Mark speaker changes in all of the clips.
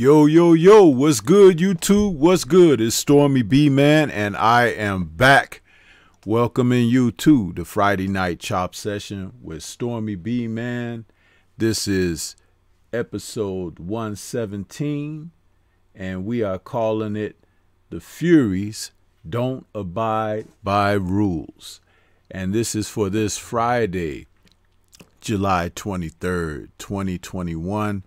Speaker 1: Yo, yo, yo, what's good, YouTube? What's good? It's Stormybman, and I am back welcoming you to the Friday Night Chop Session with Stormybman. This is episode 117, and we are calling it The Furies Don't Abide by Rules. And this is for this Friday, July 23rd, 2021.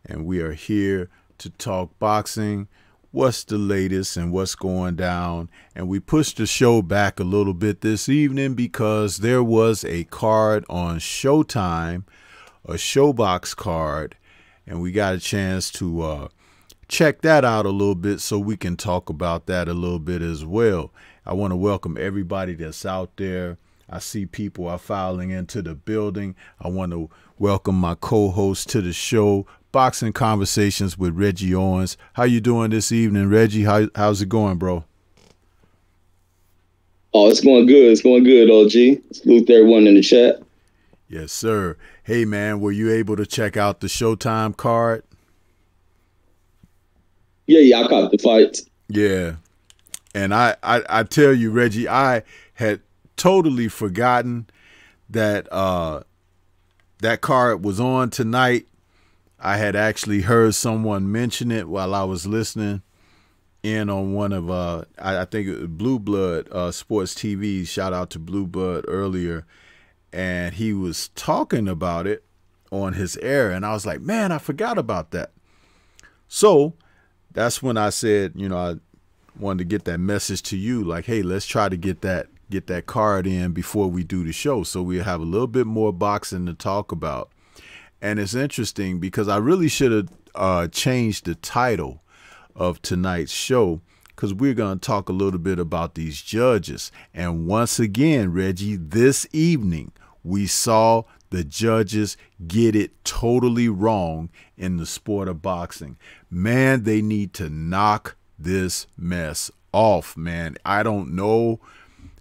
Speaker 1: And we are here to talk boxing, what's the latest and what's going down. And we pushed the show back a little bit this evening because there was a card on Showtime, a Showbox card, and we got a chance to check that out a little bit so we can talk about that a little bit as well. I want to welcome everybody that's out there. I see people are filing into the building. I want to welcome my co-host to the show, Boxing Conversations with Reggie Owens. How you doing this evening, Reggie? How's it going, bro?
Speaker 2: Oh, it's going good. It's going good, OG. Salute everyone in the chat.
Speaker 1: Yes, sir. Hey, man, were you able to check out the Showtime card?
Speaker 2: Yeah, I caught the fight.
Speaker 1: Yeah. And I tell you, Reggie, I had totally forgotten that that card was on tonight. I had actually heard someone mention it while I was listening in on one of I think it was Blue Blood Sports TV. Shout out to Blue Blood earlier, and he was talking about it on his air, and I was like, man, I forgot about that. So that's when I said, you know, I wanted to get that message to you, like, hey, let's try to get that card in before we do the show, so we have a little bit more boxing to talk about. And it's interesting because I really should have changed the title of tonight's show, because we're going to talk a little bit about these judges. And once again, Reggie, this evening we saw the judges get it totally wrong in the sport of boxing. Man, they need to knock this mess off, man. I don't know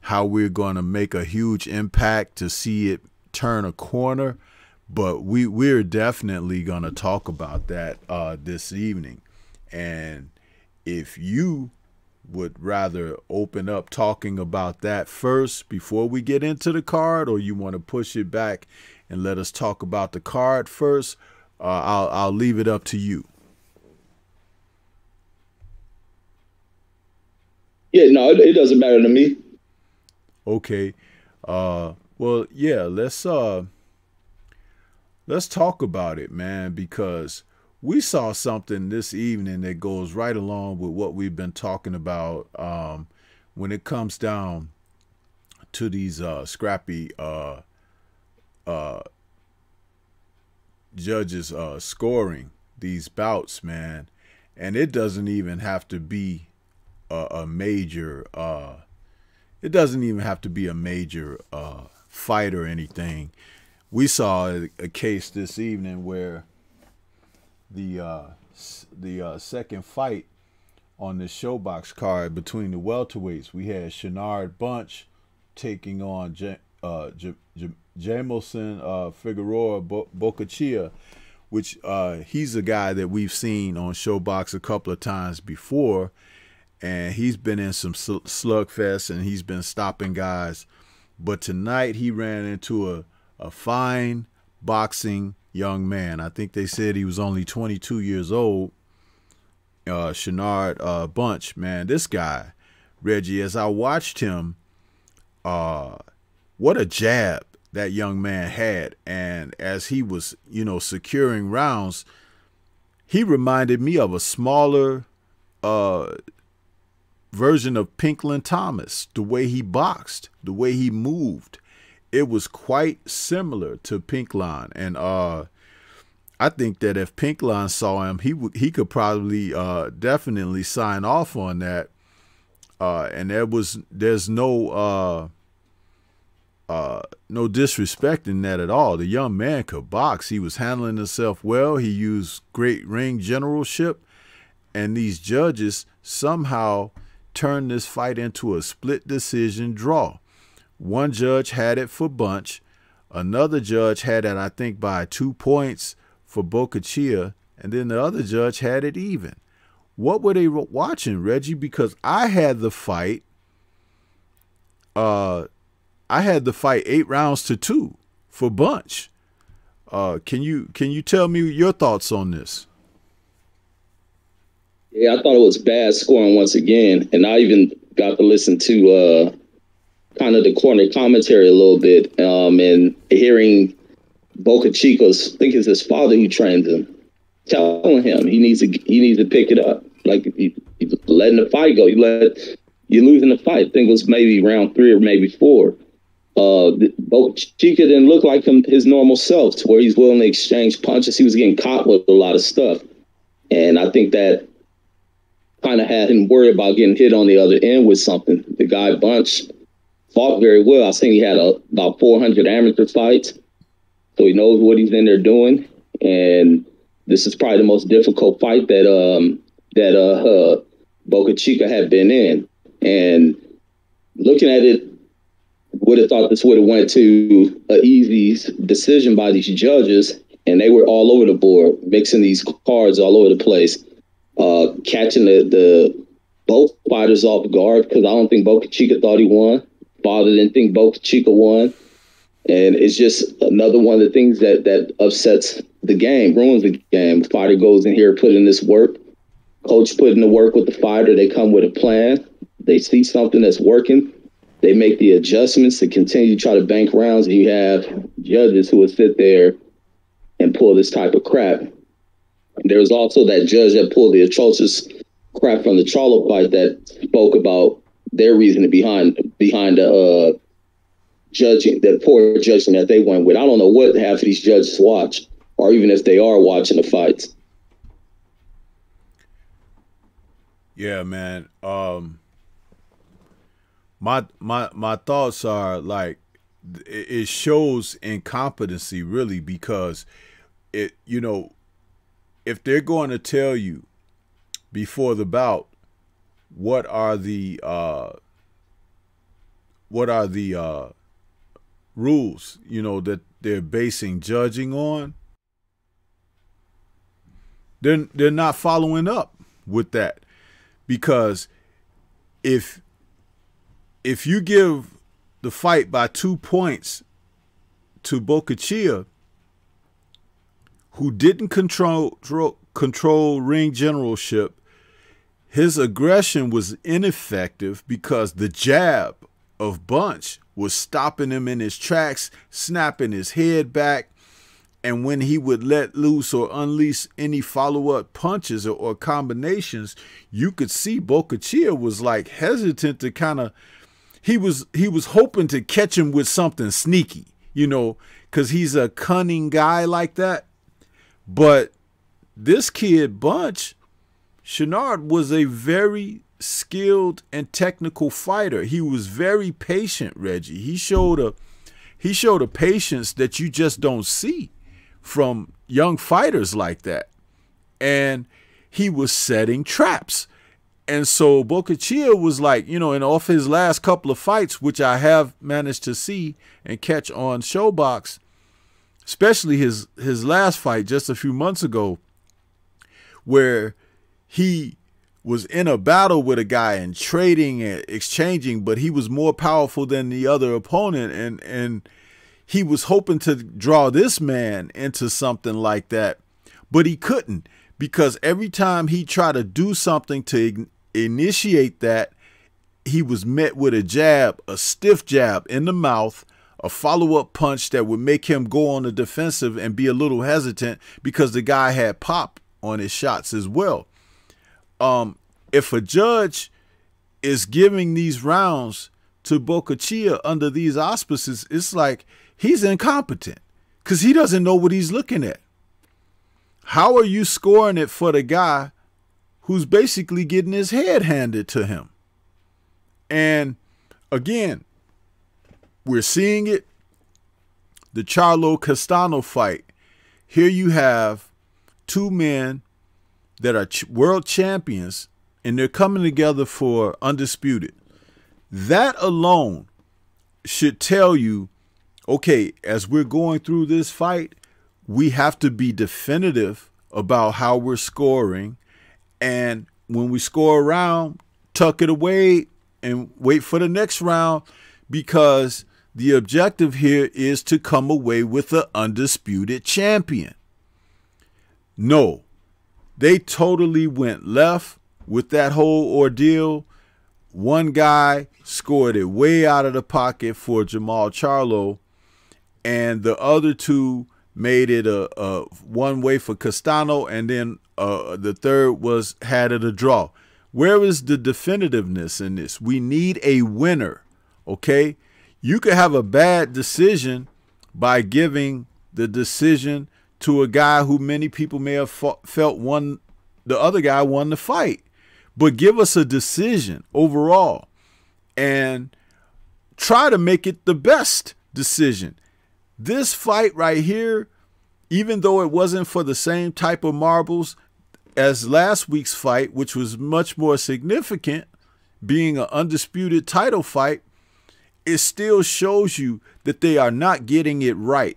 Speaker 1: how we're going to make a huge impact to see it turn a corner, but we're definitely going to talk about that this evening. And if you would rather open up talking about that first before we get into the card, or you want to push it back and let us talk about the card first, I'll leave it up to you.
Speaker 2: Yeah, no, it doesn't matter to me.
Speaker 1: Okay. Well, yeah, let's talk about it, man, because we saw something this evening that goes right along with what we've been talking about when it comes down to these scrappy judges scoring these bouts, man. And it doesn't even have to be a major it doesn't even have to be a major fight or anything. We saw a case this evening where the second fight on the Showbox card between the welterweights, we had Shenard Bunch taking on Jamilson Figueroa Bocachia, which he's a guy that we've seen on Showbox a couple of times before, and he's been in some slugfests and he's been stopping guys. But tonight he ran into a fine boxing young man. I think they said he was only 22 years old. Shenard Bunch, man, this guy, Reggie, as I watched him, what a jab that young man had. And as he was, you know, securing rounds, he reminded me of a smaller version of Pinkland Thomas. The way he boxed, the way he moved, it was quite similar to Pinkland. And I think that if Pinkland saw him, he could probably definitely sign off on that. And there's no disrespect in that at all. The young man could box. He was handling himself well. He used great ring generalship, and these judges somehow turned this fight into a split decision draw. One judge had it for Bunch. Another judge had it, I think, by 2 points for Bocachia. and then the other judge had it even. What were they watching, Reggie? Because I had the fight. I had the fight 8 rounds to 2 for Bunch. Can you tell me your thoughts on this?
Speaker 2: Yeah, I thought it was bad scoring once again, and I even got to listen to kind of the corner commentary a little bit, and hearing Boca Chica's, I think it's his father who trained him, telling him he needs to pick it up. Like he's letting the fight go. You're losing the fight. I think it was maybe round 3 or maybe 4. Boca Chica didn't look like his normal self, to where he's willing to exchange punches. He was getting caught with a lot of stuff, and I think that kind of had him worried about getting hit on the other end with something. The guy Bunch fought very well. I think he had about 400 amateur fights, so he knows what he's in there doing. And this is probably the most difficult fight that Boca Chica had been in. And looking at it, would have thought this would have went to an easy decision by these judges, and they were all over the board, mixing these cards all over the place, catching the both fighters off guard, because I don't think Boca Chica thought he won. Father didn't think Boca Chica won. And it's just another one of the things that upsets the game, ruins the game. The fighter goes in here, put in this work. Coach put in the work with the fighter. They come with a plan. They see something that's working. They make the adjustments to continue to try to bank rounds. And you have judges who will sit there and pull this type of crap. There was also that judge that pulled the atrocious crap from the Charlo fight that spoke about their reasoning behind the judging, that poor judging that they went with. I don't know what half of these judges watch, or even if they are watching the fights.
Speaker 1: Yeah, man. My thoughts are, like, it shows incompetency, really, because it, you know, if they're going to tell you before the bout what are the rules, you know, that they're basing judging on, they're not following up with that. Because if you give the fight by 2 points to Boca Chica, who didn't control ring generalship, his aggression was ineffective because the jab of Bunch was stopping him in his tracks, snapping his head back. And when he would let loose or unleash any follow-up punches or combinations, you could see Boca Chica was like hesitant to kind of, he was hoping to catch him with something sneaky, you know, because he's a cunning guy like that. But this kid Bunch, Chenard, was a very skilled and technical fighter. He was very patient, Reggie. He showed a patience that you just don't see from young fighters like that. And he was setting traps. And so Boca Chica was like, you know, and off his last couple of fights, which I have managed to see and catch on Showbox, especially his last fight just a few months ago, where he was in a battle with a guy and trading and exchanging, but he was more powerful than the other opponent, and he was hoping to draw this man into something like that, but he couldn't, because every time he tried to do something to initiate that, he was met with a jab, a stiff jab in the mouth, a follow-up punch that would make him go on the defensive and be a little hesitant because the guy had pop on his shots as well. If a judge is giving these rounds to Boca Chica under these auspices, it's like he's incompetent because he doesn't know what he's looking at. How are you scoring it for the guy who's basically getting his head handed to him? And again, we're seeing it. The Charlo Castano fight. Here you have two men that are world champions, and they're coming together for undisputed. That alone should tell you, okay, as we're going through this fight, we have to be definitive about how we're scoring. And when we score a round, tuck it away and wait for the next round, because the objective here is to come away with an undisputed champion. No, they totally went left with that whole ordeal. One guy scored it way out of the pocket for Jamal Charlo, and the other two made it a one way for Castano, and then the third had it a draw. Where is the definitiveness in this? We need a winner, okay? You could have a bad decision by giving the decision to a guy who many people may have felt the other guy won the fight. But give us a decision overall and try to make it the best decision. This fight right here, even though it wasn't for the same type of marbles as last week's fight, which was much more significant, being an undisputed title fight, it still shows you that they are not getting it right.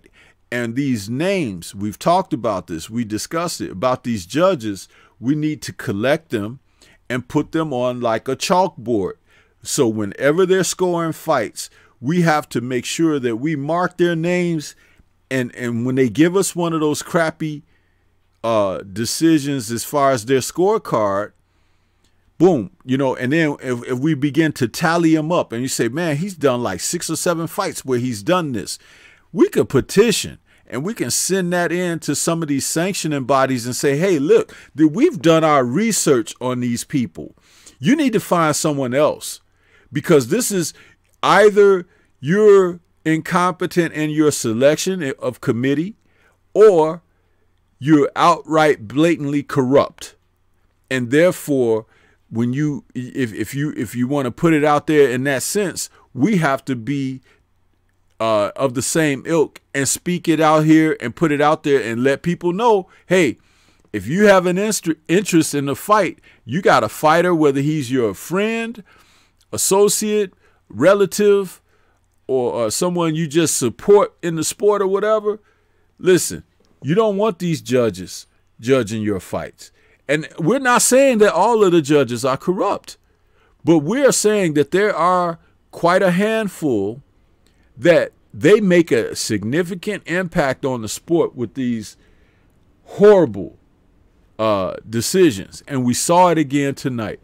Speaker 1: And these names, we've talked about this, we discussed it, about these judges, we need to collect them and put them on like a chalkboard. So whenever they're scoring fights, we have to make sure that we mark their names, and when they give us one of those crappy decisions as far as their scorecard, boom, you know, and then if we begin to tally them up and you say, man, he's done like 6 or 7 fights where he's done this, we could petition and we can send that in to some of these sanctioning bodies and say, hey, look, we've done our research on these people. You need to find someone else, because this is either you're incompetent in your selection of committee, or you're outright blatantly corrupt. And therefore, when you if you want to put it out there in that sense, we have to be of the same ilk and speak it out here and put it out there and let people know, hey, if you have an interest in the fight, you got a fighter, whether he's your friend, associate, relative, or someone you just support in the sport or whatever. Listen, you don't want these judges judging your fights. And we're not saying that all of the judges are corrupt, but we're saying that there are quite a handful that they make a significant impact on the sport with these horrible decisions. And we saw it again tonight.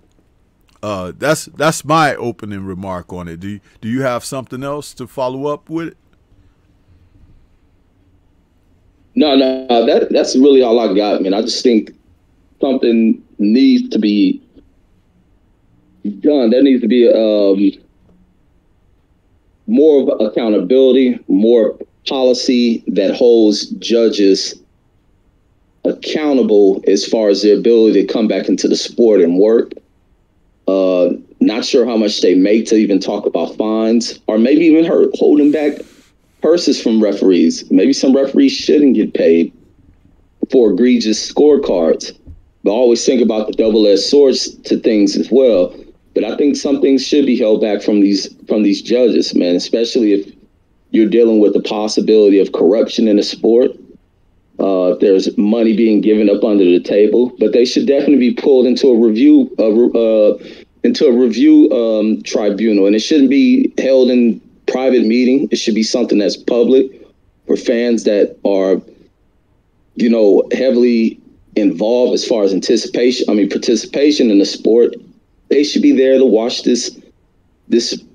Speaker 1: That's my opening remark on it. Do you have something else to follow up with it?
Speaker 2: No, that's really all I got, man. I just think something needs to be done. There needs to be more of accountability, more policy that holds judges accountable as far as their ability to come back into the sport and work. Not sure how much they make to even talk about fines, or maybe even holding back purses from referees. Maybe some referees shouldn't get paid for egregious scorecards. But always think about the double-edged swords to things as well. But I think some things should be held back from these judges, man, especially if you're dealing with the possibility of corruption in the sport. If there's money being given up under the table, but they should definitely be pulled into a review tribunal, and it shouldn't be held in private meeting. It should be something that's public for fans that are, you know, heavily involved as far as participation in the sport. They should be there to watch this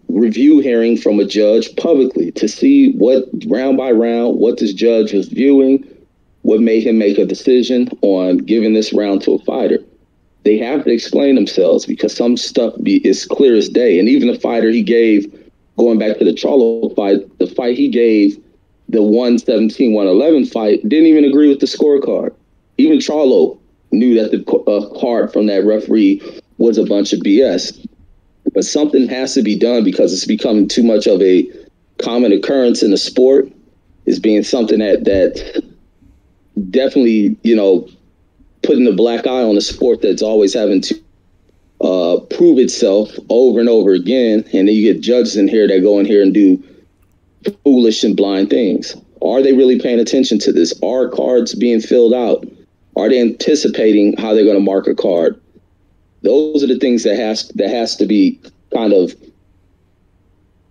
Speaker 2: review hearing from a judge publicly to see what round by round, what this judge was viewing, what made him make a decision on giving this round to a fighter. They have to explain themselves, because some stuff is clear as day. And even the fighter he gave, going back to the Charlo fight, the fight he gave, the 117-111 fight, didn't even agree with the scorecard. Even Charlo knew that the card from that referee was a bunch of BS. But something has to be done, because it's becoming too much of a common occurrence in the sport. It's being something that definitely, you know, putting a black eye on a sport that's always having to prove itself over and over again. And then you get judges in here that go in here and do foolish and blind things. Are they really paying attention to this? Are cards being filled out Are they anticipating how they're going to mark a card? Those are the things that has to be kind of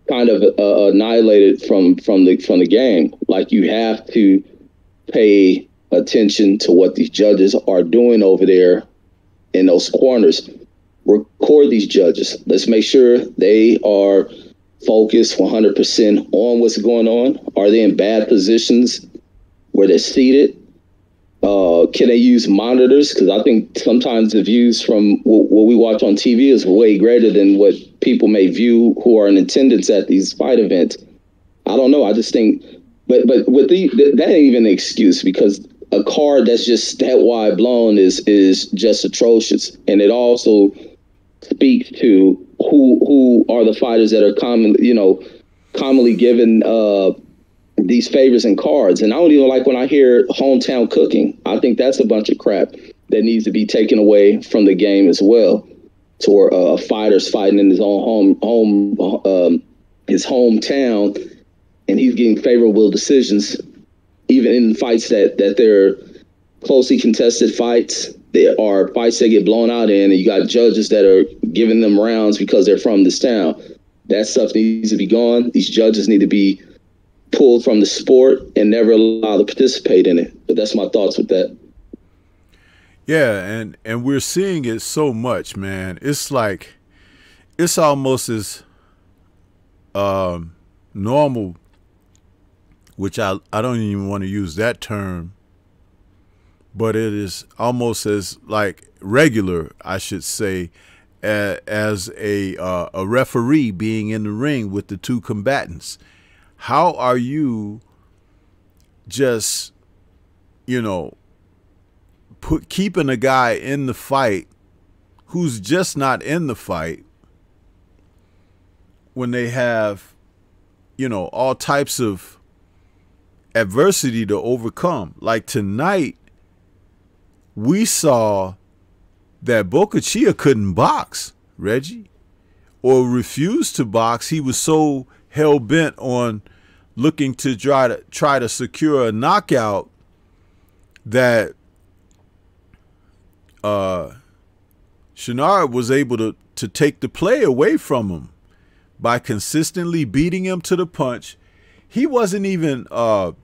Speaker 2: annihilated from the game. Like, you have to pay attention to what these judges are doing over there in those corners. Record these judges. Let's make sure they are focused 100% on what's going on. Are they in bad positions where they're seated? Can they use monitors? Because I think sometimes the views from what we watch on TV is way greater than what people may view who are in attendance at these fight events. I don't know. I just think, but with that ain't even an excuse, because a card that's just that wide blown is just atrocious, and it also speaks to who are the fighters that are commonly given these favors and cards. And I don't even like when I hear hometown cooking. I think that's a bunch of crap that needs to be taken away from the game as well. To where a fighter's fighting in his own his hometown, and he's getting favorable decisions, even in fights that they're closely contested fights. There are fights that get blown out in, and you got judges that are giving them rounds because they're from this town. That stuff needs to be gone. These judges need to be pulled from the sport and never allowed to participate in it. But that's my thoughts with that.
Speaker 1: Yeah, and we're seeing it so much, man. It's like, it's almost as normal, which I don't even want to use that term, but it is almost as like regular, I should say, as a referee being in the ring with the two combatants. How are you just, keeping a guy in the fight who's just not in the fight when they have, all types of adversity to overcome? Like tonight, we saw that Bocachia couldn't box, Reggie, or refused to box. He was so hell-bent on looking to try to secure a knockout that Shenard was able to take the play away from him by consistently beating him to the punch. He wasn't even the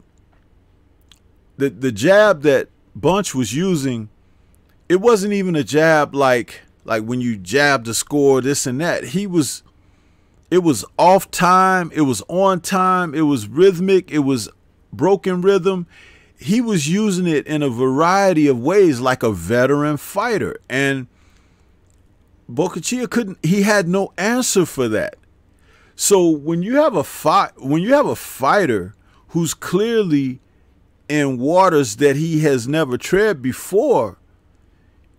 Speaker 1: jab that Bunch was using. It wasn't even a jab like when you jab to score this and that. It was off time. It was on time. It was rhythmic. It was broken rhythm. He was using it in a variety of ways like a veteran fighter. And Bocachia he had no answer for that. So when you have a fighter who's clearly in waters that he has never tread before,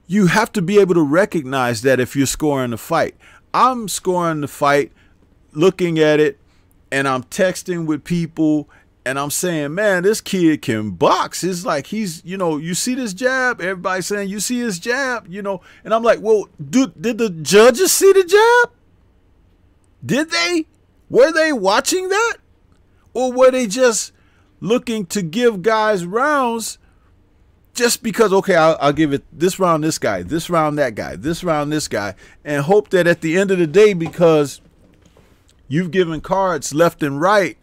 Speaker 1: you have to be able to recognize that if you're scoring the fight. I'm scoring the fight, looking at it, and I'm texting with people, and I'm saying, man, this kid can box. It's like he's, you see this jab? Everybody's saying, you see his jab? And I'm like, well, did the judges see the jab? Did they? Were they watching that? Or were they just looking to give guys rounds just because, okay, I'll give it this round this guy, this round that guy, this round this guy, and hope that at the end of the day, because you've given cards left and right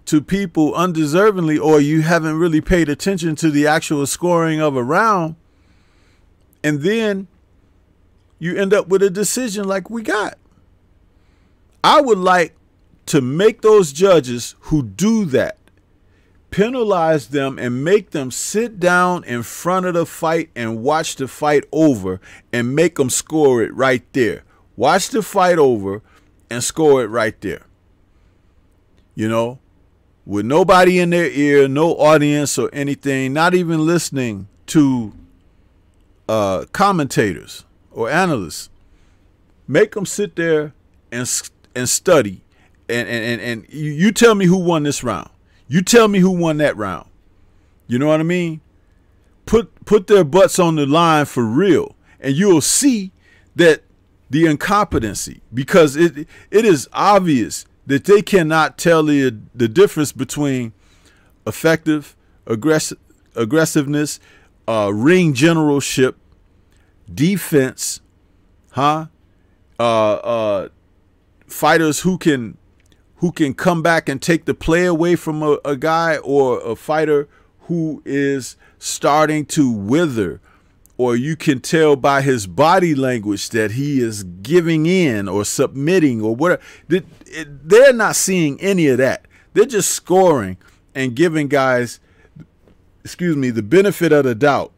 Speaker 1: to people undeservingly, or you haven't really paid attention to the actual scoring of a round, and then you end up with a decision like we got. I would like to make those judges who do that, penalize them and make them sit down in front of the fight and watch the fight over and make them score it right there. Watch the fight over and score it right there. With nobody in their ear, no audience or anything, not even listening to commentators or analysts. Make them sit there and study. And you tell me who won this round. You tell me who won that round. You know what I mean? Put their butts on the line for real, and you'll see that the incompetency, because it is obvious that they cannot tell the difference between effective aggressiveness, ring generalship, defense, fighters who can come back and take the play away from a guy, or a fighter who is starting to wither, or you can tell by his body language that he is giving in or submitting or whatever. They're not seeing any of that. They're just scoring and giving guys, the benefit of the doubt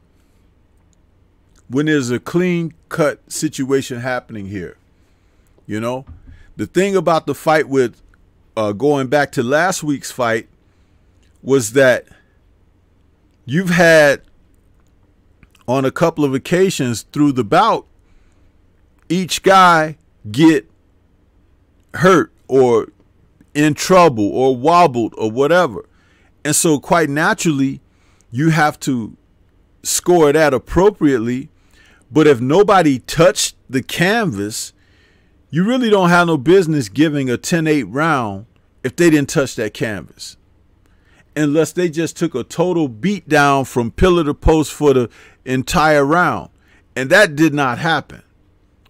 Speaker 1: when there's a clean-cut situation happening here. You know, the thing about the fight with going back to last week's fight was that you've had, on a couple of occasions through the bout, each guy get hurt or in trouble or wobbled or whatever. And so quite naturally, you have to score that appropriately. But if nobody touched the canvas, you really don't have no business giving a 10-8 round if they didn't touch that canvas, unless they just took a total beat down from pillar to post for the entire round. And that did not happen,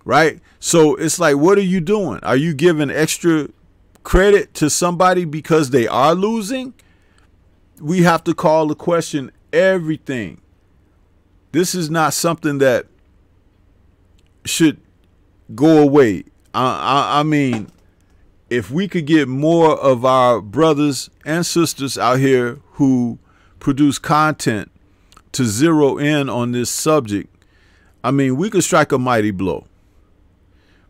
Speaker 1: right? So it's like, what are you doing? Are you giving extra credit to somebody because they are losing? We have to call the question everything. This is not something that should go away. I mean, if we could get more of our brothers and sisters out here who produce content to zero in on this subject, I mean, we could strike a mighty blow.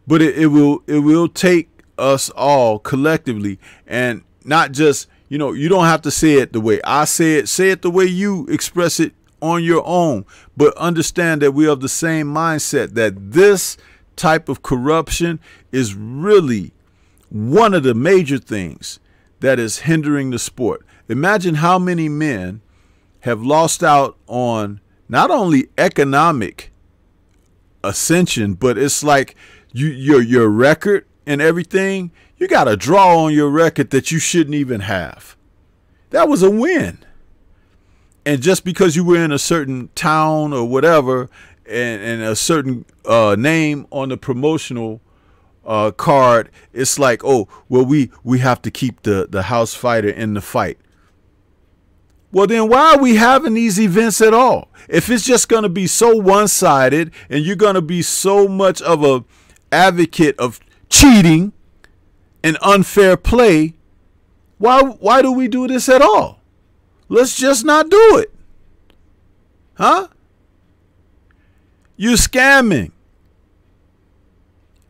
Speaker 1: But it will take us all collectively, and not just, you know, you don't have to say it the way I say it the way you express it on your own, but understand that we are of the same mindset, that this type of corruption is really one of the major things that is hindering the sport. Imagine how many men have lost out on not only economic ascension, but it's like your record and everything. You got a draw on your record that you shouldn't even have. That was a win. And just because you were in a certain town or whatever, and a certain name on the promotional card, it's like, oh, well, we have to keep the house fighter in the fight. Well, then why are we having these events at all? If it's just going to be so one-sided and you're going to be so much of a advocate of cheating and unfair play, why do we do this at all? Let's just not do it. Huh? You're scamming.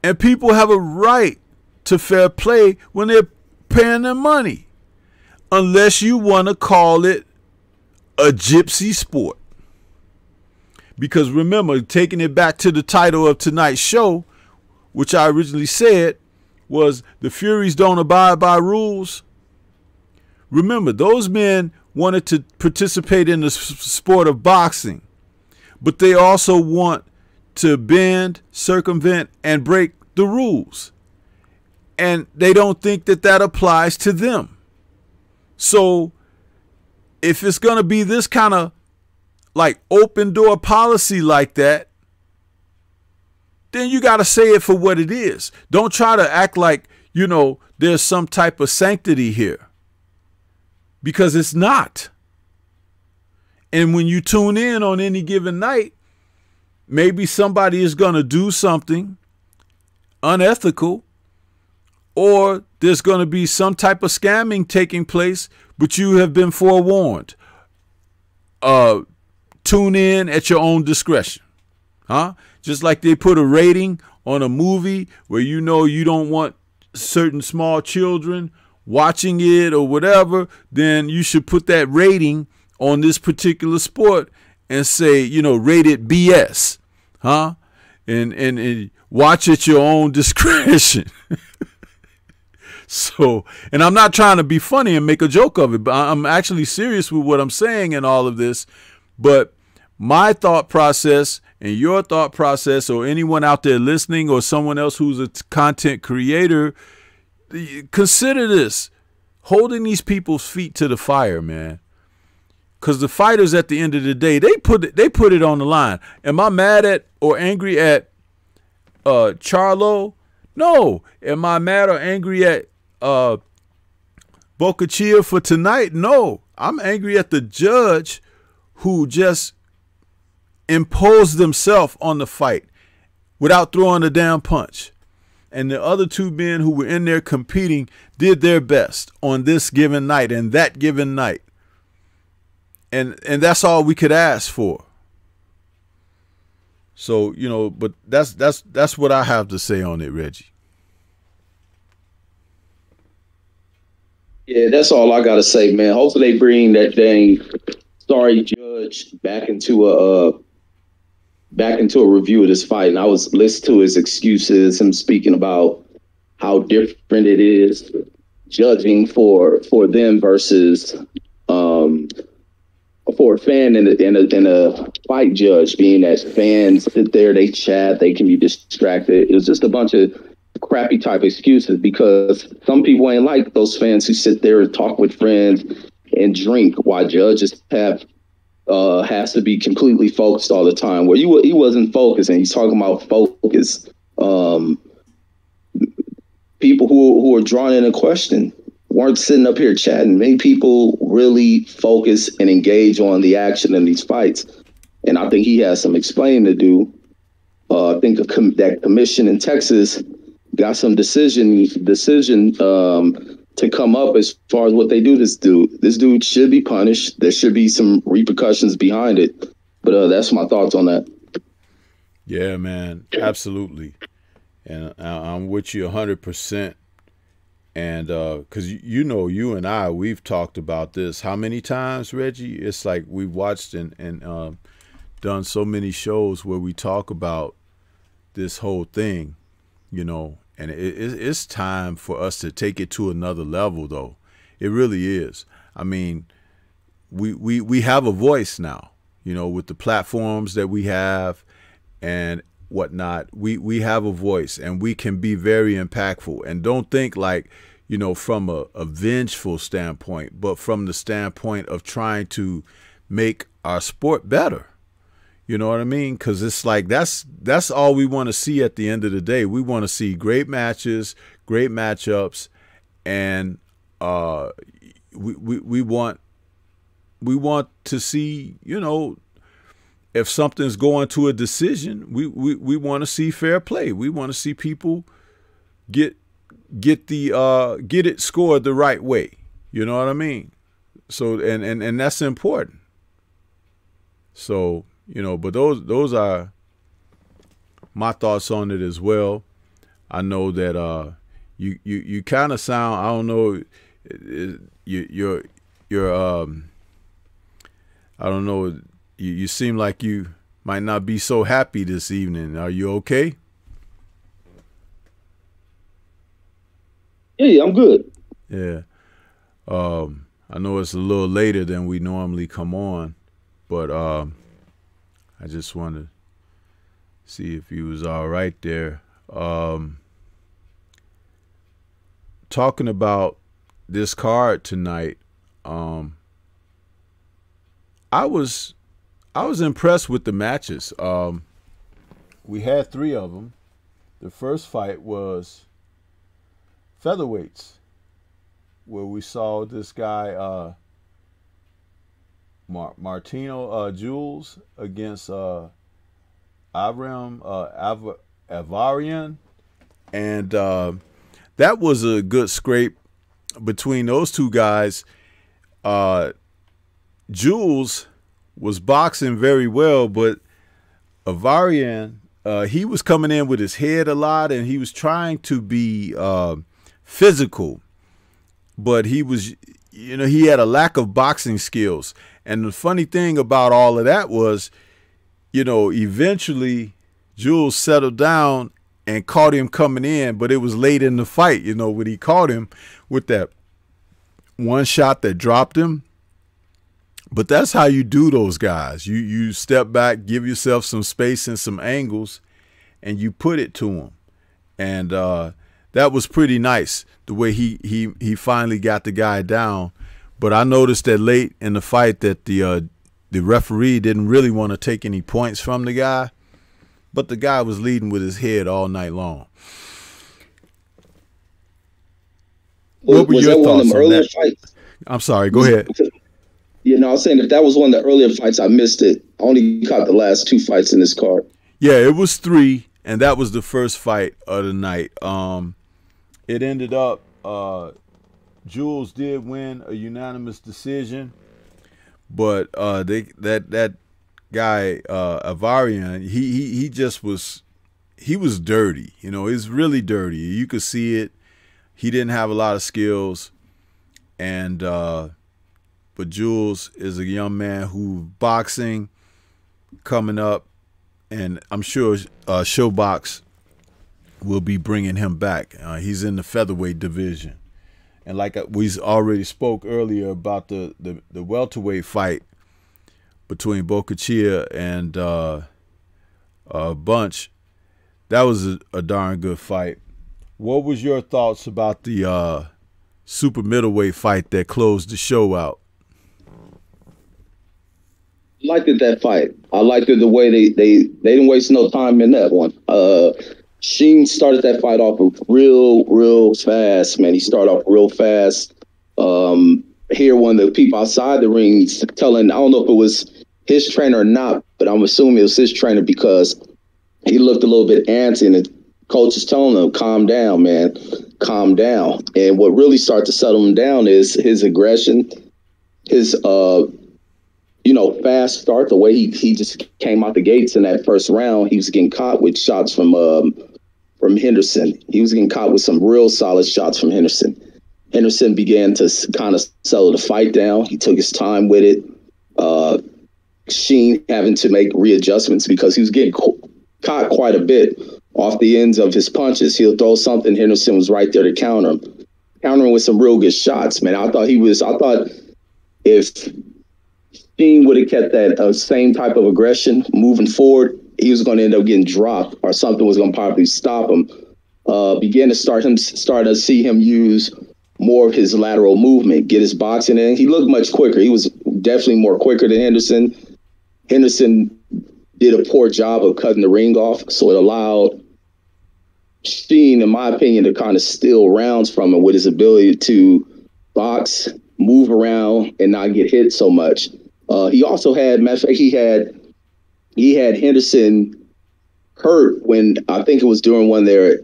Speaker 1: And people have a right to fair play when they're paying their money, unless you want to call it a gypsy sport. Because remember, taking it back to the title of tonight's show, which I originally said was the Furies don't abide by rules. Remember, those men wanted to participate in the sport of boxing, but they also want to bend, circumvent, and break the rules. And they don't think that that applies to them. So if it's going to be this kind of like open door policy like that, then you got to say it for what it is. Don't try to act like, you know, there's some type of sanctity here, because it's not. And when you tune in on any given night, maybe somebody is going to do something unethical, or there's going to be some type of scamming taking place, but you have been forewarned. Tune in at your own discretion. Huh? Just like they put a rating on a movie where you know you don't want certain small children watching it or whatever, then you should put that rating on this particular sport and say, you know, rated BS. Huh? And watch at your own discretion. So, and I'm not trying to be funny and make a joke of it, but I'm actually serious with what I'm saying in all of this. But my thought process and your thought process, or anyone out there listening, or someone else who's a content creator, consider this: holding these people's feet to the fire, man. because the fighters at the end of the day, they put it on the line. Am I mad at or angry at Charlo? No. Am I mad or angry at Boca Chia for tonight? No. I'm angry at the judge who just imposed themselves on the fight without throwing a damn punch. And the other two men who were in there competing did their best on this given night and that given night. And that's all we could ask for. So, you know, but that's what I have to say on it, Reggie.
Speaker 2: Yeah, that's all I gotta say, man. Hopefully they bring that dang sorry judge back into a review of this fight. And I was listening to his excuses, him speaking about how different it is judging for them versus for a fan and a fight judge, being that fans sit there, they chat, they can be distracted. It was just a bunch of crappy type excuses, because some people ain't like those fans who sit there and talk with friends and drink while judges has to be completely focused all the time. Where he wasn't focused, and he's talking about focus. People who are drawn in a question weren't sitting up here chatting. Many people really focus and engage on the action in these fights. And I think he has some explaining to do. I think that commission in Texas got some decision to come up as far as what they do. This dude should be punished. There should be some repercussions behind it. But that's my thoughts on that.
Speaker 1: Yeah, man, absolutely. And I'm with you 100%. And because you know, you and I, we've talked about this how many times, Reggie? It's like we've watched and done so many shows where we talk about this whole thing, you know. And it's time for us to take it to another level, though. It really is. I mean, we have a voice now, you know, with the platforms that we have and whatnot. We have a voice, and we can be very impactful. And don't think like, you know, from a vengeful standpoint, but from the standpoint of trying to make our sport better. You know what I mean? Because it's like that's all we want to see at the end of the day. We want to see great matches, great matchups, and we want to see, you know, if something's going to a decision, we want to see fair play. We want to see people get it scored the right way. You know what I mean? So and that's important. So, you know, but those are my thoughts on it as well. I know that you kind of sound, I don't know, you're I don't know, you seem like you might not be so happy this evening. Are you okay?
Speaker 2: Yeah, I'm good.
Speaker 1: Yeah. I know it's a little later than we normally come on, but I just wanted to see if you was all right there. Talking about this card tonight, I was impressed with the matches. We had 3 of them. The first fight was featherweights, where we saw this guy Martino Jules against Avram Avarian, and that was a good scrape between those two guys. Jules was boxing very well, but Avarian, he was coming in with his head a lot, and he was trying to be physical, but he was, you know, he had a lack of boxing skills. And the funny thing about all of that was, you know, eventually Jules settled down and caught him coming in, but it was late in the fight, you know, when he caught him with that one shot that dropped him. But that's how you do those guys. You step back, give yourself some space and some angles, and you put it to him. And that was pretty nice, the way he finally got the guy down But I noticed that late in the fight that the referee didn't really want to take any points from the guy, but the guy was leading with his head all night long. What were your thoughts on that? Fights? I'm sorry, go ahead.
Speaker 2: You know, I was saying if that was one of the earlier fights, I missed it. I only caught the last 2 fights in this card.
Speaker 1: Yeah, it was 3, and that was the first fight of the night. It ended up Jules did win a unanimous decision, but that guy Avarian, he just was dirty. You know, he's really dirty. You could see it. He didn't have a lot of skills, and but Jules is a young man who boxing coming up, and I'm sure Showbox will be bringing him back. He's in the featherweight division. And like we already spoke earlier about the welterweight fight between Bocachia and Bunch, that was a darn good fight. What was your thoughts about the super middleweight fight that closed the show out?
Speaker 2: I liked that fight. I liked the way they didn't waste no time in that one. Sheen started that fight off real fast, man. He started off real fast. Here, one of the people outside the ring telling, I don't know if it was his trainer or not, but I'm assuming it was his trainer because he looked a little bit antsy, and the coach is telling him, calm down, man, calm down. And what really started to settle him down is his aggression, his fast start, the way he just came out the gates in that first round. He was getting caught with shots from Henderson. He was getting caught with some real solid shots from Henderson. Henderson began to kind of settle the fight down. He took his time with it. Sheen having to make readjustments because he was getting caught quite a bit off the ends of his punches. He'll throw something. Henderson was right there to counter him. Countering with some real good shots, man. I thought if Sheen would have kept that same type of aggression moving forward, he was going to end up getting dropped, or something was going to probably stop him. Begin to start to see him use more of his lateral movement, get his boxing in. He looked much quicker. He was definitely more quicker than Henderson. Henderson did a poor job of cutting the ring off, so it allowed Sheen, in my opinion, to kind of steal rounds from him with his ability to box, move around, and not get hit so much. He also had, matter of fact, he had Henderson hurt when, I think it was during one of their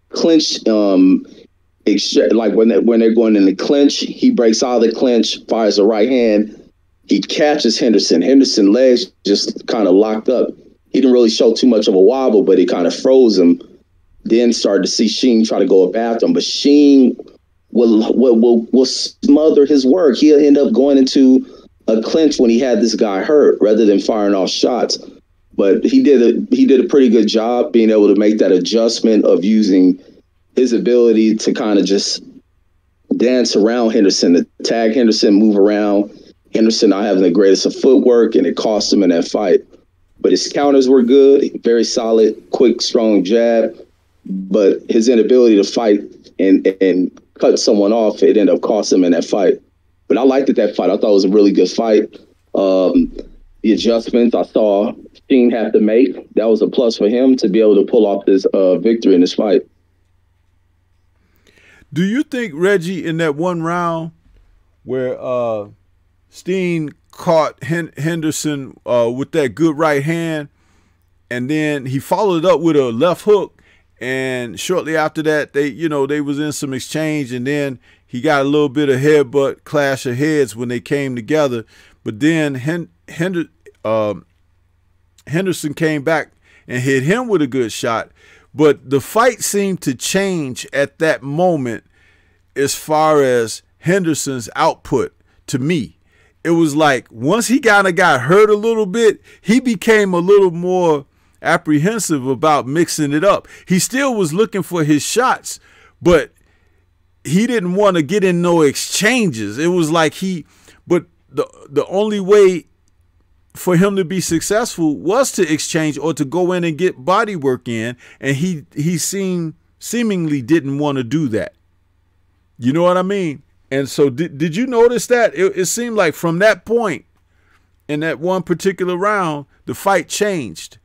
Speaker 2: clinch, like when they're going in the clinch, he breaks out of the clinch, fires a right hand, he catches Henderson. Henderson's legs just kind of locked up. He didn't really show too much of a wobble, but it kind of froze him. Then started to see Sheen try to go up after him, but Sheen will smother his work. He'll end up going into a clinch when he had this guy hurt rather than firing off shots. But he did a pretty good job being able to make that adjustment of using his ability to kind of just dance around Henderson, to tag Henderson, move around. Henderson not having the greatest of footwork, and it cost him in that fight. But his counters were good, very solid, quick, strong jab. But his inability to fight and cut someone off, it ended up costing him in that fight. But I liked that fight. I thought it was a really good fight. The adjustments I saw Sheen have to make, that was a plus for him to be able to pull off this victory in this fight.
Speaker 1: Do you think, Reggie, in that one round where Steen caught Henderson with that good right hand, and then he followed up with a left hook, and shortly after that, they was in some exchange, and then he got a little bit of headbutt clash of heads when they came together. But then Henderson came back and hit him with a good shot. But the fight seemed to change at that moment as far as Henderson's output to me. It was like once he kind of got hurt a little bit, he became a little more apprehensive about mixing it up. He still was looking for his shots, but he didn't want to get in no exchanges. It was like but the only way for him to be successful was to exchange or to go in and get body work in, and he seemingly didn't want to do that. You know what I mean? And so did you notice that? It seemed like from that point in that one particular round, the fight changed.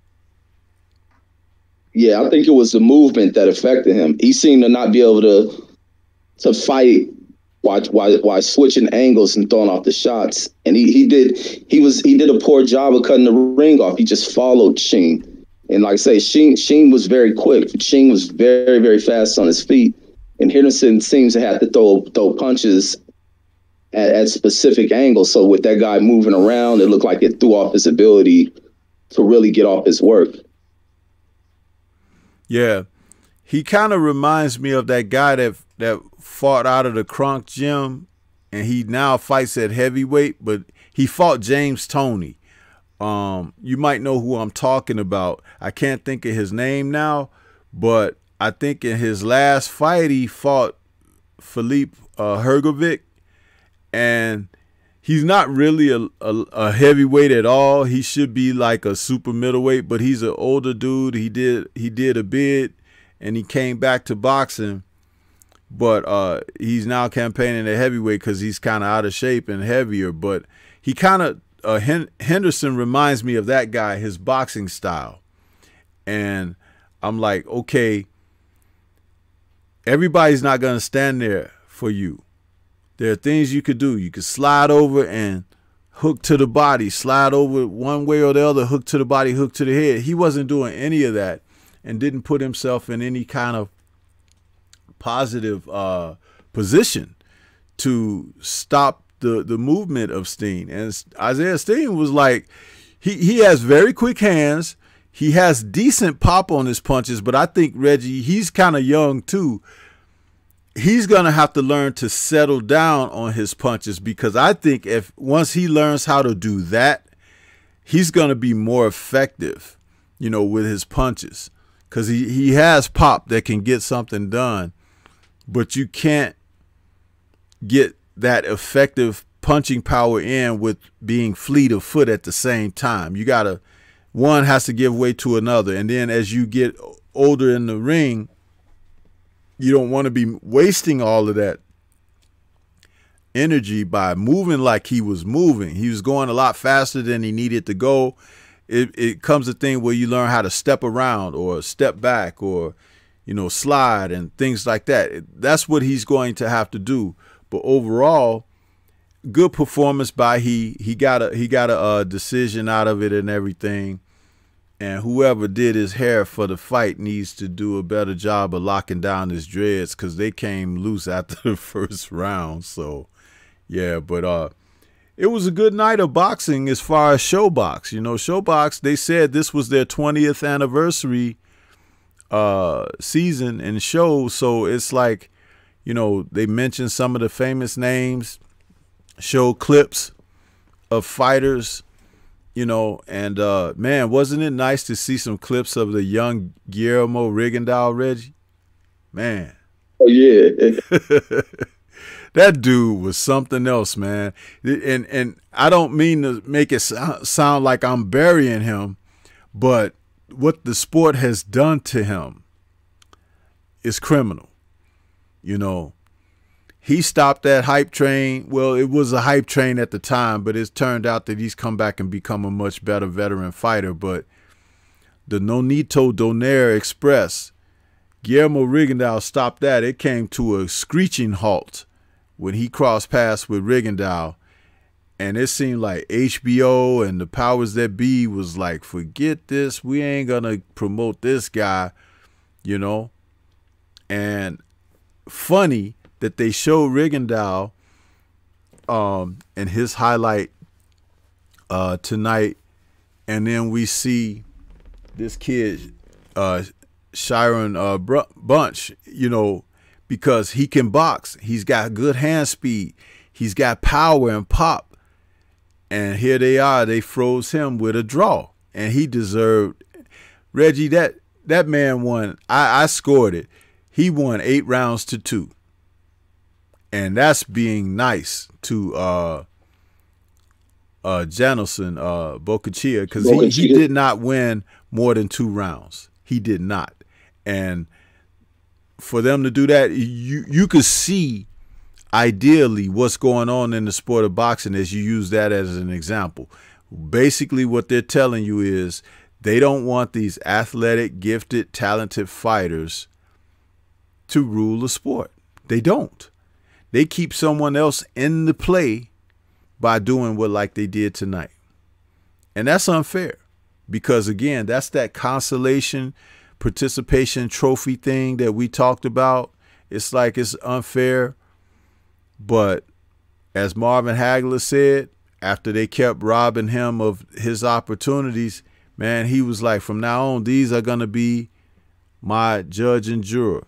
Speaker 2: Yeah, I think it was the movement that affected him. He seemed to not be able to fight while switching angles and throwing off the shots. And he did a poor job of cutting the ring off. He just followed Sheen. And like I say, Sheen was very quick. Sheen was very, very fast on his feet. And Henderson seems to have to throw punches at specific angles. So with that guy moving around, it looked like it threw off his ability to really get off his work.
Speaker 1: Yeah. He kind of reminds me of that guy that fought out of the Kronk gym, and he now fights at heavyweight, but he fought James Toney. You might know who I'm talking about. I can't think of his name now, but I think in his last fight he fought Filip Hrgovic, and he's not really a heavyweight at all. He should be like a super middleweight, but he's an older dude. He did a bid, and he came back to boxing, but he's now campaigning at heavyweight because he's kind of out of shape and heavier. But he kind of Henderson reminds me of that guy, his boxing style. And I'm like, okay, everybody's not going to stand there for you. There are things you could do. You could slide over and hook to the body, slide over one way or the other, hook to the body, hook to the head. He wasn't doing any of that and didn't put himself in any kind of positive position to stop the movement of Steen. And Isaiah Steen was like, he has very quick hands. He has decent pop on his punches, but I think Reggie, he's kind of young too. He's going to have to learn to settle down on his punches, because I think once he learns how to do that, he's going to be more effective, you know, with his punches, because he has pop that can get something done, but you can't get that effective punching power in with being fleet of foot at the same time. You got to, one has to give way to another. And then as you get older in the ring, you don't want to be wasting all of that energy by moving like he was moving. He was going a lot faster than he needed to go. It comes a thing where you learn how to step around or step back or, you know, slide and things like that. That's what he's going to have to do. But overall, good performance by he got a decision out of it and everything. And whoever did his hair for the fight needs to do a better job of locking down his dreads, because they came loose after the first round. So, yeah, but it was a good night of boxing as far as Showbox. You know, Showbox, they said this was their 20th anniversary season and show. So it's like, you know, they mentioned some of the famous names, show clips of fighters. You know, and man, wasn't it nice to see some clips of the young Guillermo Rigondeaux, Reggie? Man.
Speaker 2: Oh, yeah.
Speaker 1: That dude was something else, man. And I don't mean to make it sound like I'm burying him, but what the sport has done to him is criminal. You know, he stopped that hype train. Well, it was a hype train at the time, but it's turned out that he's come back and become a much better veteran fighter. But the Nonito Donaire Express, Guillermo Rigondeaux stopped that. It came to a screeching halt when he crossed paths with Rigondeaux. And it seemed like HBO and the powers that be was like, forget this. We ain't going to promote this guy, you know. And funny that they show Rigondeaux and his highlight tonight, and then we see this kid Sharon Bunch, you know, because he can box, he's got good hand speed, he's got power and pop, and here they are, they froze him with a draw, and he deserved. Reggie, that man won. I scored it. He won 8 rounds to 2. And that's being nice to Janelson Bocachia, because he did not win more than 2 rounds. He did not. And for them to do that, you could see ideally what's going on in the sport of boxing is you use that as an example. Basically what they're telling you is they don't want these athletic, gifted, talented fighters to rule the sport. They don't. They keep someone else in the play by doing what like they did tonight. And that's unfair because, again, that's that consolation participation trophy thing that we talked about. It's like it's unfair. But as Marvin Hagler said, after they kept robbing him of his opportunities, man, he was like, from now on, these are going to be my judge and juror.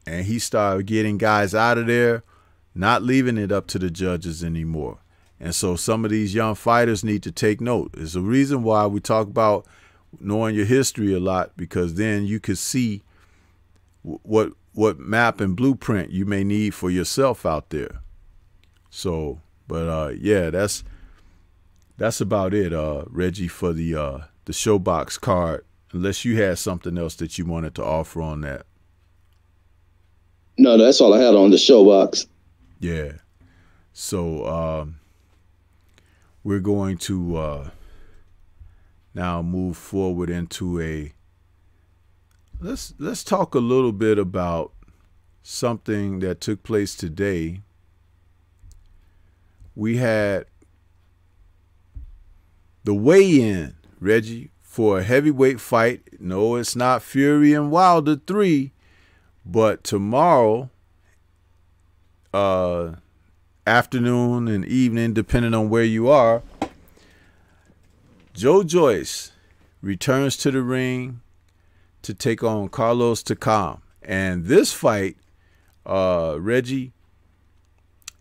Speaker 1: And he started getting guys out of there, not leaving it up to the judges anymore. And so some of these young fighters need to take note. There's a reason why we talk about knowing your history a lot, because then you could see what map and blueprint you may need for yourself out there. So, but yeah, that's about it, Reggie, for the Showbox card. Unless you had something else that you wanted to offer on that.
Speaker 2: No, that's all I had on the Showbox.
Speaker 1: Yeah. So we're going to now move forward into a let's talk a little bit about something that took place today. We had the weigh-in, Reggie, for a heavyweight fight. No, it's not Fury and Wilder 3, but tomorrow afternoon and evening, depending on where you are, Joe Joyce returns to the ring to take on Carlos Takam. And this fight, Reggie,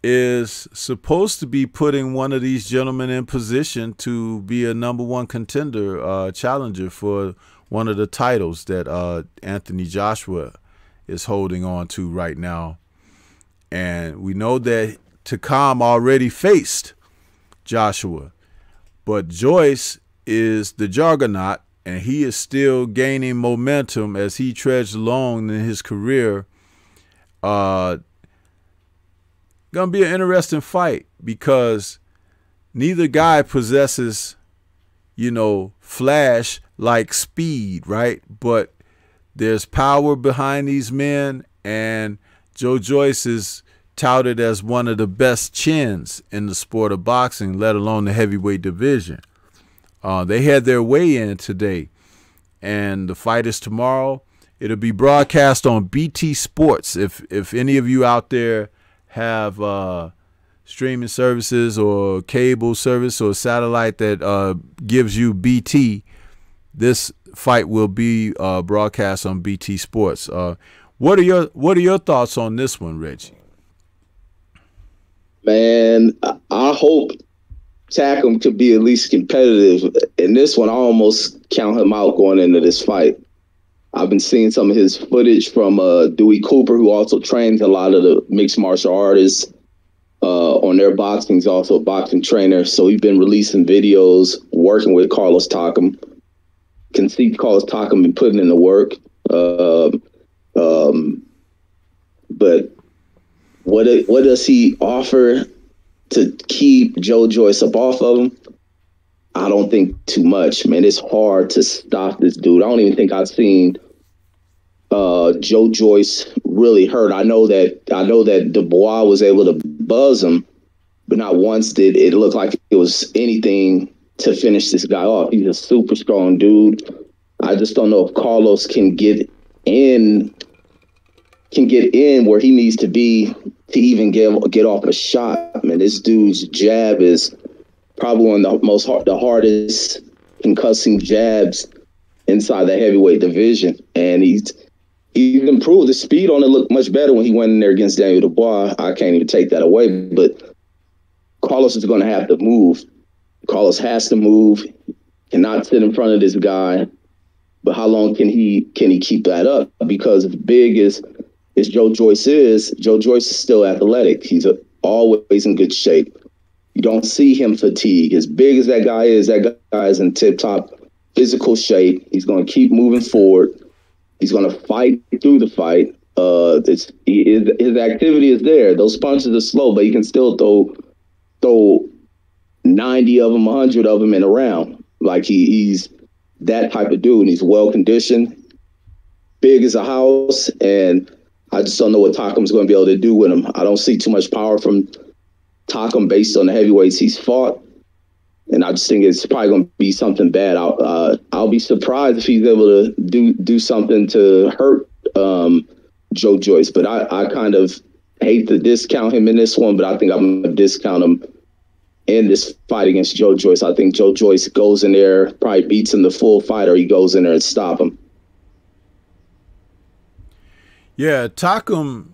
Speaker 1: is supposed to be putting one of these gentlemen in position to be a #1 contender, challenger for one of the titles that Anthony Joshua is holding on to right now. And we know that Takam already faced Joshua, but Joyce is the juggernaut, and he is still gaining momentum as he treads along in his career. Gonna be an interesting fight because neither guy possesses, you know, flash like speed, right? But there's power behind these men, and Joe Joyce is touted as one of the best chins in the sport of boxing, let alone the heavyweight division. They had their weigh-in today, and the fight is tomorrow. It'll be broadcast on BT Sports. If any of you out there have streaming services or cable service or satellite that gives you BT, this fight will be broadcast on BT Sports. What are your thoughts on this one, Reggie?
Speaker 2: Man, I hope Takam could be at least competitive. In this one, I almost count him out going into this fight. I've been seeing some of his footage from Dewey Cooper, who also trains a lot of the mixed martial artists on their boxing. He's also a boxing trainer. So he's been releasing videos, working with Carlos Takam. Can see Carlos Takam been putting in the work. But what does he offer to keep Joe Joyce up off of him? I don't think too much, man. It's hard to stop this dude. I don't even think I've seen Joe Joyce really hurt. I know that Dubois was able to buzz him, but not once did it look like it was anything to finish this guy off. He's a super strong dude. I just don't know if Carlos can get in where he needs to be to even get off a shot. Man, this dude's jab is probably one of the hardest concussing jabs inside the heavyweight division. And he's improved. The speed on it looked much better when he went in there against Daniel Dubois. I can't even take that away. But Carlos is going to have to move. Carlos has to move, cannot sit in front of this guy. But how long can he keep that up? Because as big as Joe Joyce is still athletic. He's always in good shape. You don't see him fatigue. As big as that guy is in tip-top physical shape. He's going to keep moving forward. He's going to fight through the fight. His activity is there. Those punches are slow, but he can still throw 90 of them, 100 of them in a round. Like he's that type of dude, and he's well conditioned, big as a house, and I just don't know what Takem's going to be able to do with him. I don't see too much power from Takem based on the heavyweights he's fought, and I just think it's probably going to be something bad. I'll be surprised if he's able to do something to hurt Joe Joyce, but I kind of hate to discount him in this one, but I think I'm going to discount him in this fight against Joe Joyce. I think Joe Joyce goes in there, probably beats him the full fight, or he goes in there and stop him.
Speaker 1: Yeah, Takem,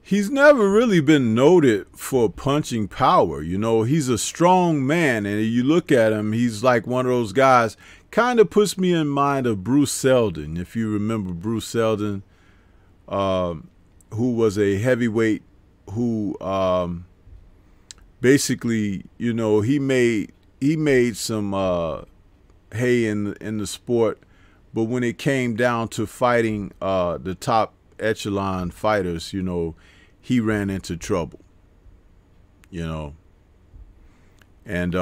Speaker 1: he's never really been noted for punching power. You know, he's a strong man, and you look at him, he's like one of those guys, kind of puts me in mind of Bruce Seldon. If you remember Bruce Seldon, who was a heavyweight who basically, you know, he made some hay in the sport. But when it came down to fighting the top echelon fighters, you know, he ran into trouble, you know. And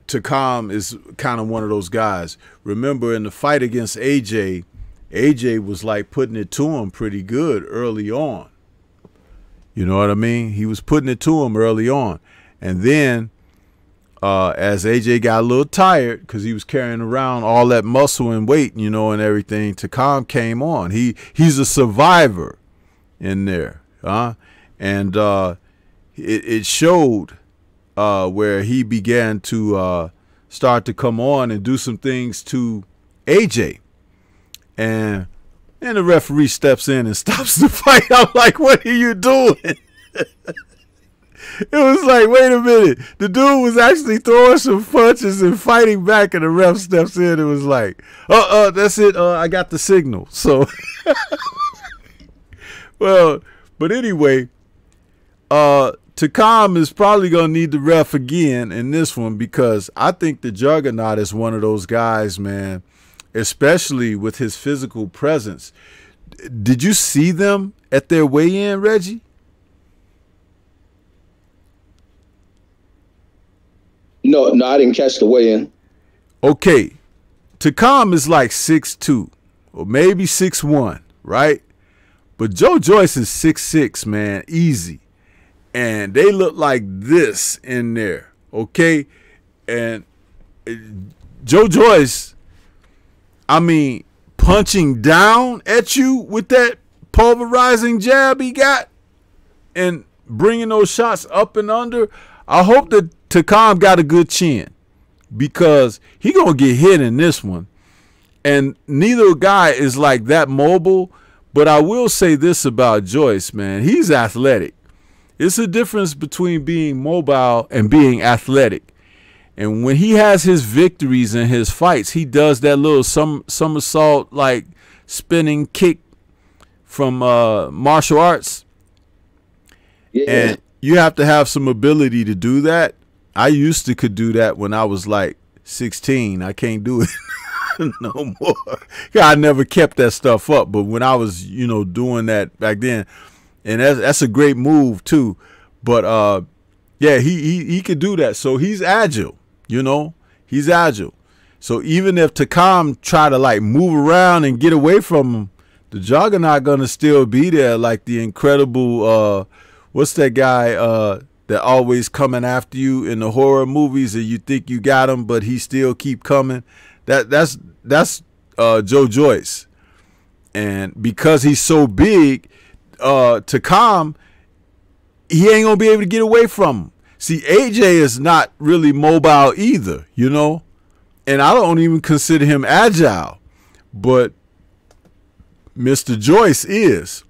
Speaker 1: Takam is kind of one of those guys. Remember, in the fight against AJ, AJ was like putting it to him pretty good early on. You know what I mean? He was putting it to him early on. And then as AJ got a little tired because he was carrying around all that muscle and weight, you know, and everything, Takam came on. He's a survivor in there, and it showed where he began to start to come on and do some things to AJ, and the referee steps in and stops the fight. I'm like, what are you doing? It was like, wait a minute. The dude was actually throwing some punches and fighting back, and the ref steps in and was like, that's it. I got the signal. So, well, but anyway, Takam is probably going to need the ref again in this one, because I think the Juggernaut is one of those guys, man, especially with his physical presence. Did you see them at their weigh-in, Reggie?
Speaker 2: No, I didn't catch the weigh-in.
Speaker 1: Okay, Takam is like 6'2", or maybe 6'1", right? But Joe Joyce is 6'6", man, easy. And they look like this in there, okay? And Joe Joyce, I mean, punching down at you with that pulverizing jab he got and bringing those shots up and under. I hope that Takam got a good chin, because he gonna get hit in this one, and neither guy is like that mobile. But I will say this about Joyce, man, he's athletic. It's a difference between being mobile and being athletic. And when he has his victories in his fights, he does that little somersault, like spinning kick from martial arts. Yeah. And you have to have some ability to do that. I used to could do that when I was like 16. I can't do it no more. I never kept that stuff up. But when I was, you know, doing that back then, and that's a great move too. But yeah, he could do that. So he's agile, you know. He's agile. So even if Takam try to like move around and get away from him, the Juggernaut gonna still be there, like the incredible what's that guy that always coming after you in the horror movies, and you think you got him, but he still keep coming? That's Joe Joyce. And because he's so big, Takam, he ain't gonna be able to get away from him. See, AJ is not really mobile either, you know, and I don't even consider him agile, but Mr. Joyce is.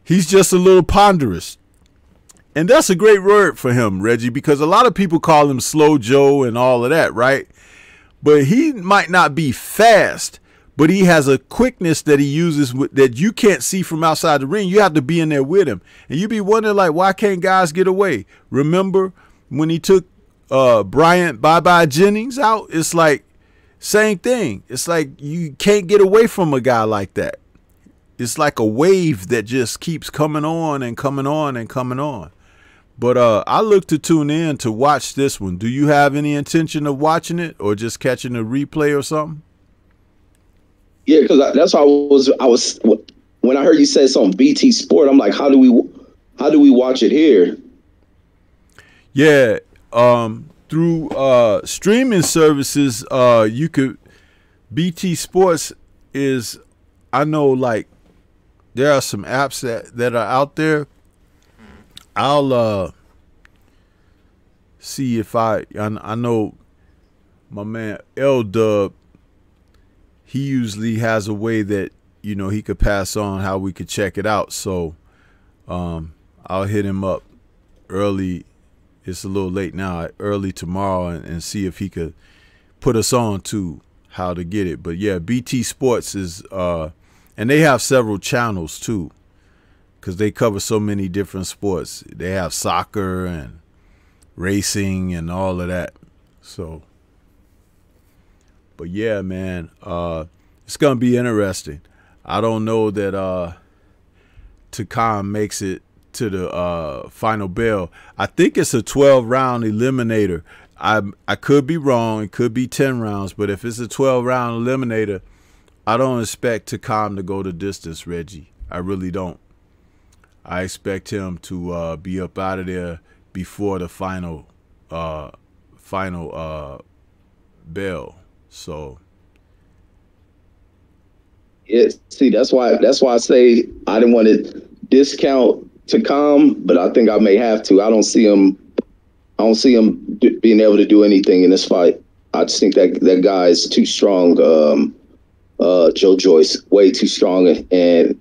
Speaker 1: He's just a little ponderous. And that's a great word for him, Reggie, because a lot of people call him Slow Joe and all of that, right? But he might not be fast, but he has a quickness that he uses that you can't see from outside the ring. You have to be in there with him. And you be wondering, like, why can't guys get away? Remember when he took Bryant Bye-Bye Jennings out? It's like Same thing. It's like you can't get away from a guy like that. It's like a wave that just keeps coming on and coming on and coming on. But I look to tune in to watch this one. Do you have any intention of watching it or just catching a replay or something?
Speaker 2: Yeah, because that's why I was when I heard you say something BT Sport, I'm like, how do we watch it here?
Speaker 1: Yeah, through streaming services, you could. BT Sports is, I know, like there are some apps that are out there. I'll see if I know my man L Dub. He usually has a way that, you know, he could pass on how we could check it out. So I'll hit him up early. It's a little late now, early tomorrow, and see if he could put us on to how to get it. But yeah, BT Sports is, and they have several channels too, because they cover so many different sports. They have soccer and racing and all of that. So, but yeah, man, it's gonna be interesting. I don't know that TOPCATZ makes it to the final bell. I think it's a 12-round eliminator. I could be wrong. It could be 10 rounds, but if it's a 12-round eliminator, I don't expect TOPCATZ to go the distance, Reggie. I really don't. I expect him to be up out of there before the final bell. So
Speaker 2: yeah, see, that's why I say I didn't want to discount TOPCATZ, but I think I may have to. I don't see him being able to do anything in this fight. I just think that guy is too strong. Joe Joyce, way too strong, and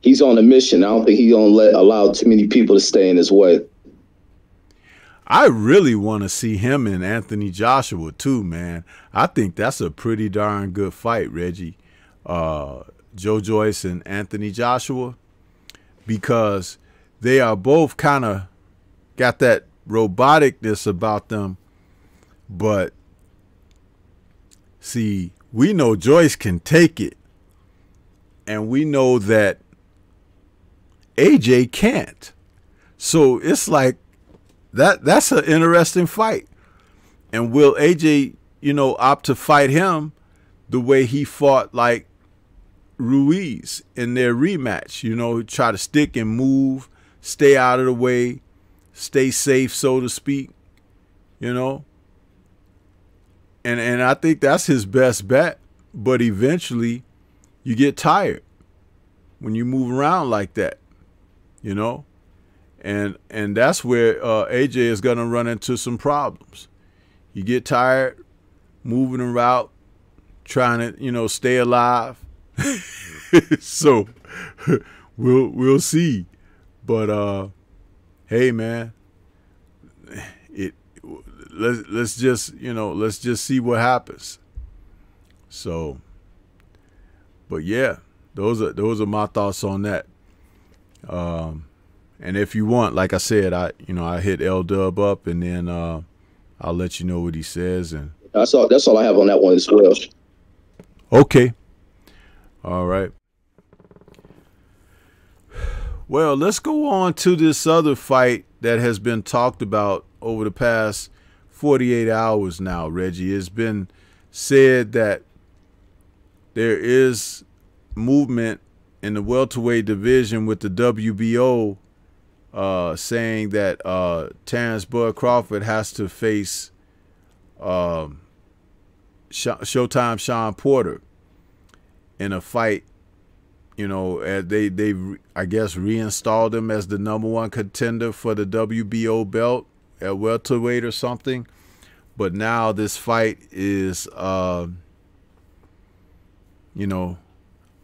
Speaker 2: he's on a mission. I don't think he's gonna allow too many people to stay in his way.
Speaker 1: I really want to see him and Anthony Joshua too, man. I think that's a pretty darn good fight, Reggie. Joe Joyce and Anthony Joshua, because they are both kind of got that roboticness about them. But see, we know Joyce can take it, and we know that AJ can't. So it's like that's an interesting fight. And will AJ, you know, opt to fight him the way he fought like Ruiz in their rematch? You know, try to stick and move, stay out of the way, stay safe, so to speak, you know. And I think that's his best bet. But eventually you get tired when you move around like that, you know. And that's where AJ is going to run into some problems. You get tired moving around, trying to, you know, stay alive. So we'll see. But hey, man, let's just, you know, let's just see what happens. So, but yeah, those are my thoughts on that. And if you want, like I said, I hit L Dub up, and then I'll let you know what he says. And
Speaker 2: that's all I have on that one as well.
Speaker 1: Okay. All right. Well, let's go on to this other fight that has been talked about over the past 48 hours now, Reggie. It's been said that there is movement in the welterweight division with the WBO saying that Terrence Bud Crawford has to face Showtime Sean Porter in a fight. You know, they I guess reinstalled him as the #1 contender for the WBO belt at welterweight or something. But now this fight is, you know,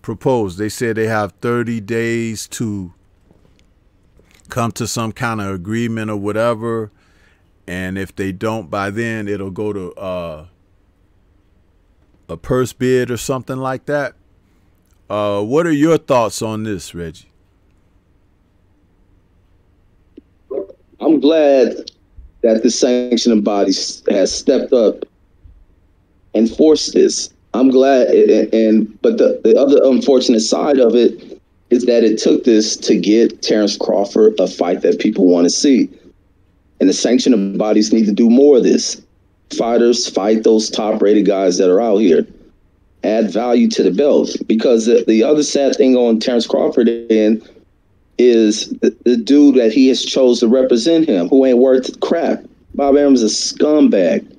Speaker 1: proposed. They said they have 30 days to come to some kind of agreement or whatever. And if they don't by then, it'll go to a purse bid or something like that. What are your thoughts on this, Reggie?
Speaker 2: I'm glad that the sanctioning body has stepped up enforce this. I'm glad, but the other unfortunate side of it is that it took this to get Terrence Crawford a fight that people want to see. And the sanctioning bodies need to do more of this. Fighters fight those top-rated guys that are out here. Add value to the belt. Because the other sad thing on Terrence Crawford is the dude that he has chose to represent him, who ain't worth crap. Bob Arum's a scumbag.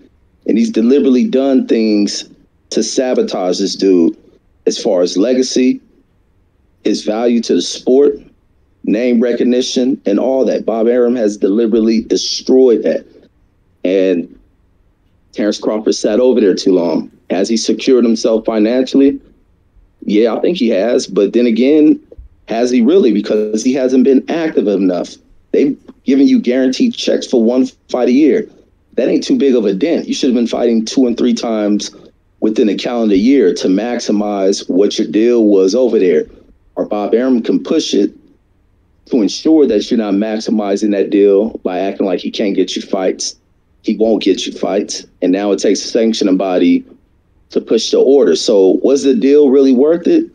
Speaker 2: And he's deliberately done things to sabotage this dude as far as legacy, his value to the sport, name recognition, and all that. Bob Arum has deliberately destroyed that. And Terrence Crawford sat over there too long. Has he secured himself financially? Yeah, I think he has. But then again, has he really? Because he hasn't been active enough. They've given you guaranteed checks for one fight a year. That ain't too big of a dent. You should have been fighting 2 and 3 times within a calendar year to maximize what your deal was over there. Or Bob Arum can push it to ensure that you're not maximizing that deal by acting like he can't get you fights. He won't get you fights. And now it takes a sanctioning body to push the order. So was the deal really worth it?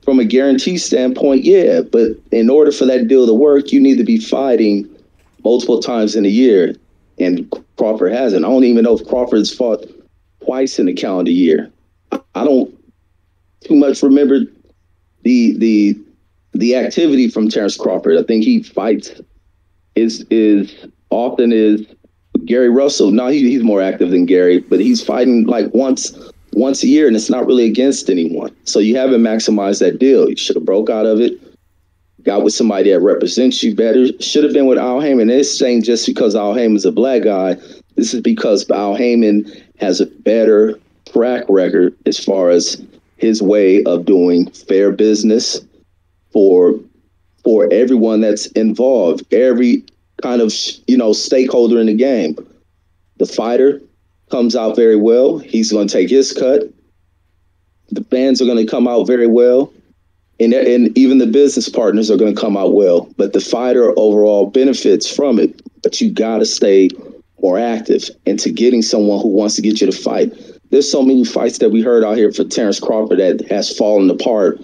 Speaker 2: From a guarantee standpoint, yeah. But in order for that deal to work, you need to be fighting multiple times in a year. And Crawford hasn't. I don't even know if Crawford's fought twice in a calendar year. I don't too much remember the activity from Terrence Crawford. I think he fights is often as Gary Russell. No, he's more active than Gary, but he's fighting like once a year, and it's not really against anyone. So you haven't maximized that deal. You should have broke out of it. Got with somebody that represents you better. Should have been with Al Heyman. It's saying just because Al Heyman's a black guy. This is because Al Heyman has a better track record as far as his way of doing fair business for everyone that's involved, every kind of stakeholder in the game. The fighter comes out very well. He's going to take his cut. The fans are going to come out very well. And even the business partners are going to come out well. But the fighter overall benefits from it. But you got to stay more active into getting someone who wants to get you to fight. There's so many fights that we heard out here for Terrence Crawford that has fallen apart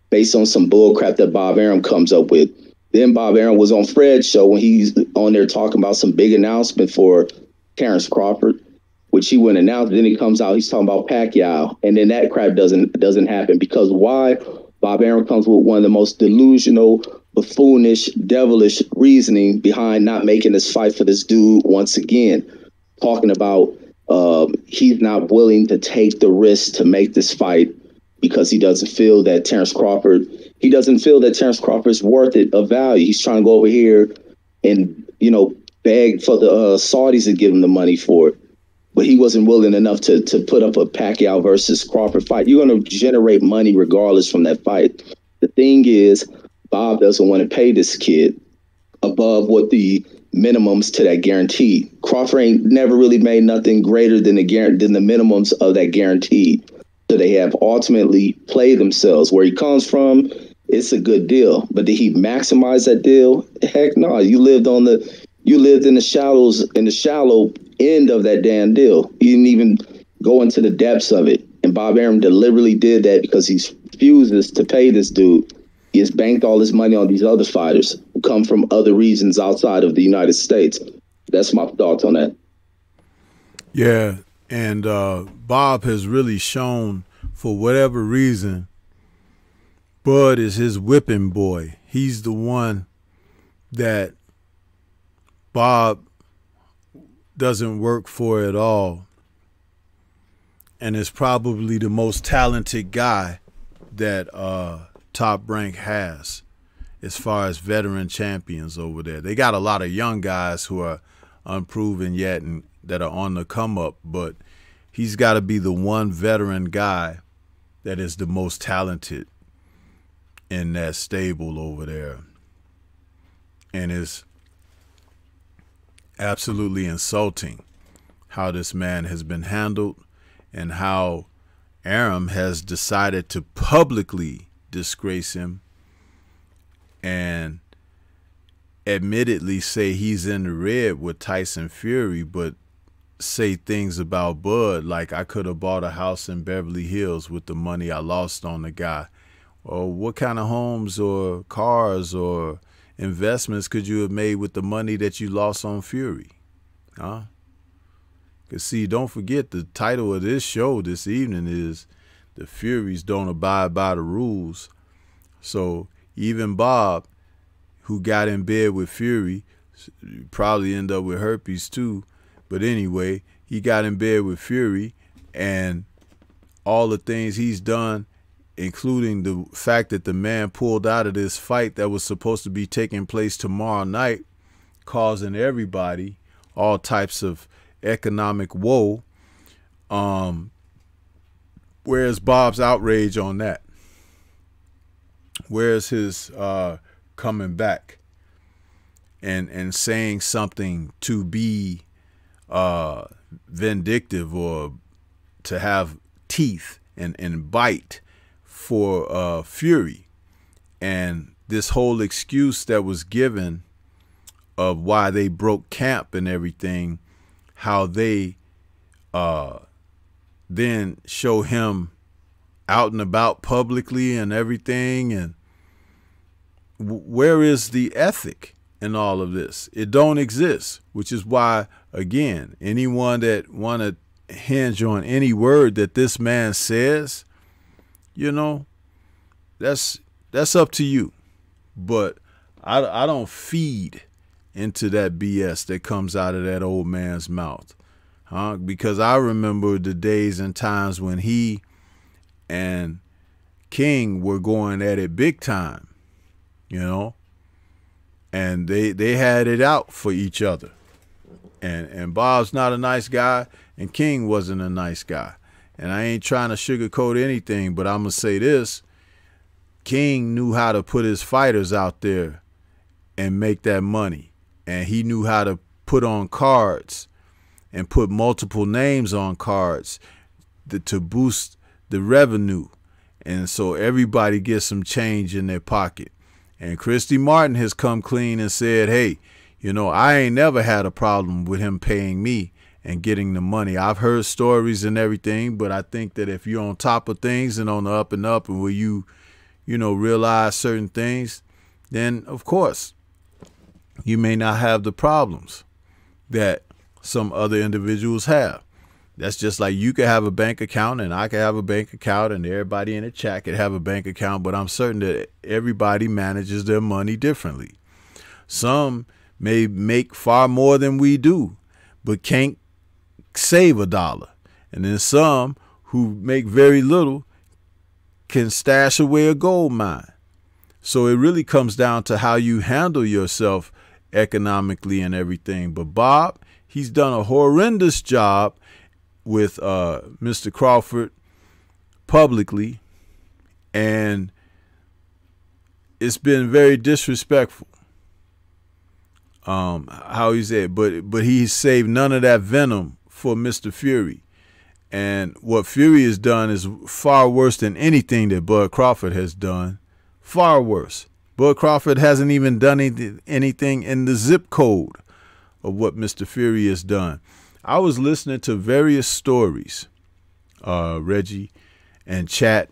Speaker 2: based on some bull crap that Bob Arum comes up with. Then Bob Arum was on Fred's show when he's on there talking about some big announcement for Terrence Crawford, which he wouldn't announce. Then he comes out, he's talking about Pacquiao. And then that crap doesn't happen. Because why? Bob Arum comes with one of the most delusional, buffoonish, devilish reasoning behind not making this fight for this dude once again. Talking about he's not willing to take the risk to make this fight because he doesn't feel that Terrence Crawford is worth it of value. He's trying to go over here and, beg for the Saudis to give him the money for it. But he wasn't willing enough to put up a Pacquiao versus Crawford fight. You're going to generate money regardless from that fight. The thing is, Bob doesn't want to pay this kid above what the minimums to that guarantee. Crawford ain't never really made nothing greater than the minimums of that guarantee. So they have ultimately played themselves. Where he comes from, it's a good deal. But did he maximize that deal? Heck no. You lived in the shallow end of that damn deal. You didn't even go into the depths of it. And Bob Arum deliberately did that because he refuses to pay this dude. He has banked all his money on these other fighters who come from other regions outside of the United States. That's my thoughts on that.
Speaker 1: Yeah, and Bob has really shown, for whatever reason, Bud is his whipping boy. He's the one that Bob doesn't work for at all, and is probably the most talented guy that Top Rank has as far as veteran champions over there. They got a lot of young guys who are unproven yet and that are on the come up, but he's got to be the one veteran guy that is the most talented in that stable over there. And it's absolutely insulting how this man has been handled and how Arum has decided to publicly disgrace him and admittedly say he's in the red with Tyson Fury, but say things about Bud like I could have bought a house in Beverly Hills with the money I lost on the guy. Or what kind of homes or cars or investments could you have made with the money that you lost on Fury? Huh? Because, see, don't forget the title of this show this evening is The Furies Don't Abide by the Rules. So even Bob, who got in bed with Fury, probably end up with herpes too. But anyway, he got in bed with Fury, and all the things he's done, including the fact that the man pulled out of this fight that was supposed to be taking place tomorrow night, causing everybody all types of economic woe. Where's Bob's outrage on that? Where's his coming back and saying something to be vindictive or to have teeth and bite for Fury? And this whole excuse that was given of why they broke camp and everything, how they then show him out and about publicly and everything. And where is the ethic in all of this? It don't exist, which is why, again, anyone that want to hinge on any word that this man says, you know, that's up to you. But I don't feed into that BS that comes out of that old man's mouth. Because I remember the days and times when he and King were going at it big time, you know, and they had it out for each other. And Bob's not a nice guy, and King wasn't a nice guy. And I ain't trying to sugarcoat anything, but I'm going to say this. King knew how to put his fighters out there and make that money. And he knew how to put on cards and put multiple names on cards to boost the revenue. And so everybody gets some change in their pocket. And Christy Martin has come clean and said, hey, you know, I ain't never had a problem with him paying me and getting the money. I've heard stories and everything, but I think that if you're on top of things and on the up and up and where you know, realize certain things, then of course you may not have the problems that some other individuals have. That's just like you could have a bank account and I could have a bank account and everybody in the chat could have a bank account, but I'm certain that everybody manages their money differently. Some may make far more than we do, but can't save $1. And then some who make very little can stash away a gold mine. So it really comes down to how you handle yourself economically and everything. But Bob, he's done a horrendous job with Mr. Crawford publicly, and it's been very disrespectful. How he said, but he saved none of that venom for Mr. Fury. And what Fury has done is far worse than anything that Bud Crawford has done. Far worse. Bud Crawford hasn't even done anything in the zip code of what Mr. Fury has done. I was listening to various stories, Reggie and chat,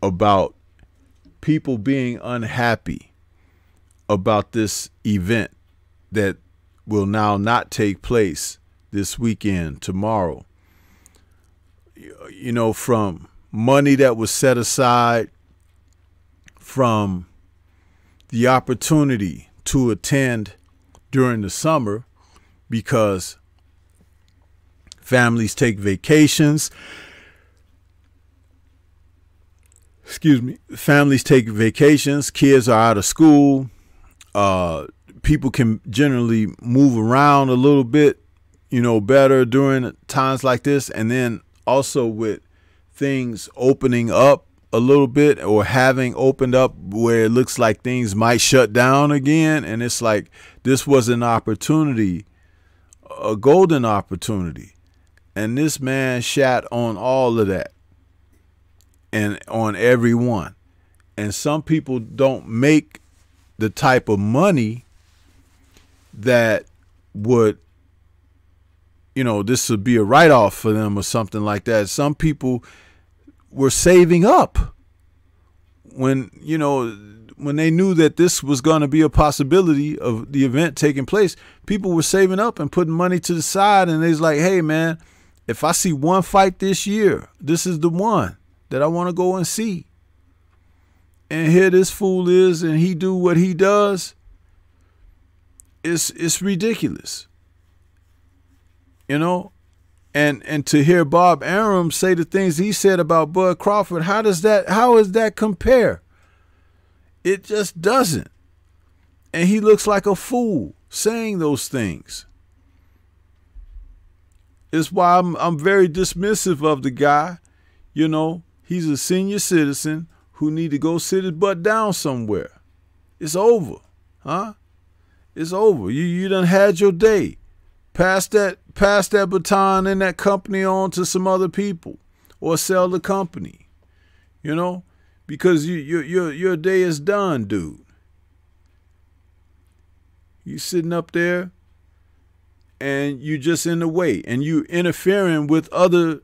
Speaker 1: about people being unhappy about this event that will now not take place this weekend, tomorrow. You know, from money that was set aside, from the opportunity to attend during the summer, because families take vacations. Excuse me. Families take vacations. Kids are out of school. People can generally move around a little bit, you know, better during times like this. And then also with things opening up a little bit, or having opened up where it looks like things might shut down again. And it's like, this was an opportunity, a golden opportunity. And this man shat on all of that and on everyone. And some people don't make the type of money that would, you know, this would be a write-off for them or something like that. Some people were saving up when, you know, when they knew that this was going to be a possibility of the event taking place. People were saving up and putting money to the side, and they's like, hey man, if I see one fight this year, this is the one that I want to go and see. And here this fool is, and he do what he does. It's ridiculous, you know. And to hear Bob Arum say the things he said about Bud Crawford, how does that compare? It just doesn't. And he looks like a fool saying those things. It's why I'm very dismissive of the guy. You know, he's a senior citizen who need to go sit his butt down somewhere. It's over, huh? It's over. You done had your day. Pass that baton and that company on to some other people, or sell the company, you know, because your day is done, dude. You sitting up there and you just in the way, and you interfering with other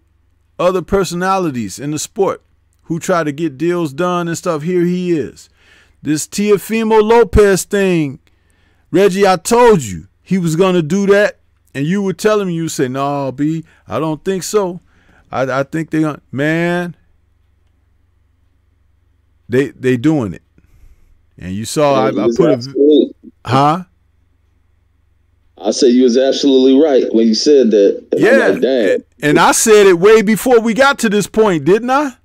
Speaker 1: personalities in the sport who try to get deals done and stuff. Here he is. This Teofimo Lopez thing, Reggie, I told you he was going to do that. And you were telling me, you say, no, B, I don't think so. I think they're going to, man, they doing it. And you saw, I put a, huh?
Speaker 2: I said you was absolutely right when you said that. And
Speaker 1: yeah.
Speaker 2: I'm like, damn.
Speaker 1: And I said it way before we got to this point, didn't I?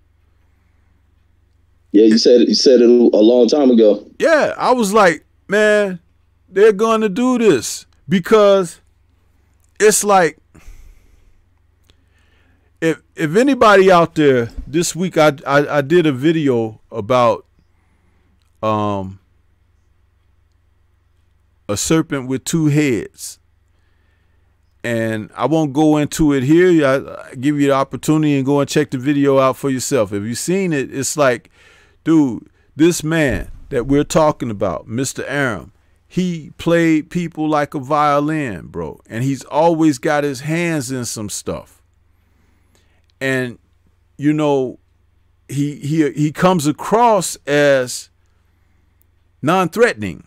Speaker 2: Yeah, you said it a long time ago.
Speaker 1: Yeah, I was like, man, they're going to do this because it's like, if anybody out there this week, I did a video about a serpent with two heads, and I won't go into it here. I give you the opportunity and go and check the video out for yourself. If you've seen it, it's like, dude, this man that we're talking about, Mr. Arum, he played people like a violin, bro. And he's always got his hands in some stuff. And, you know, he comes across as non-threatening,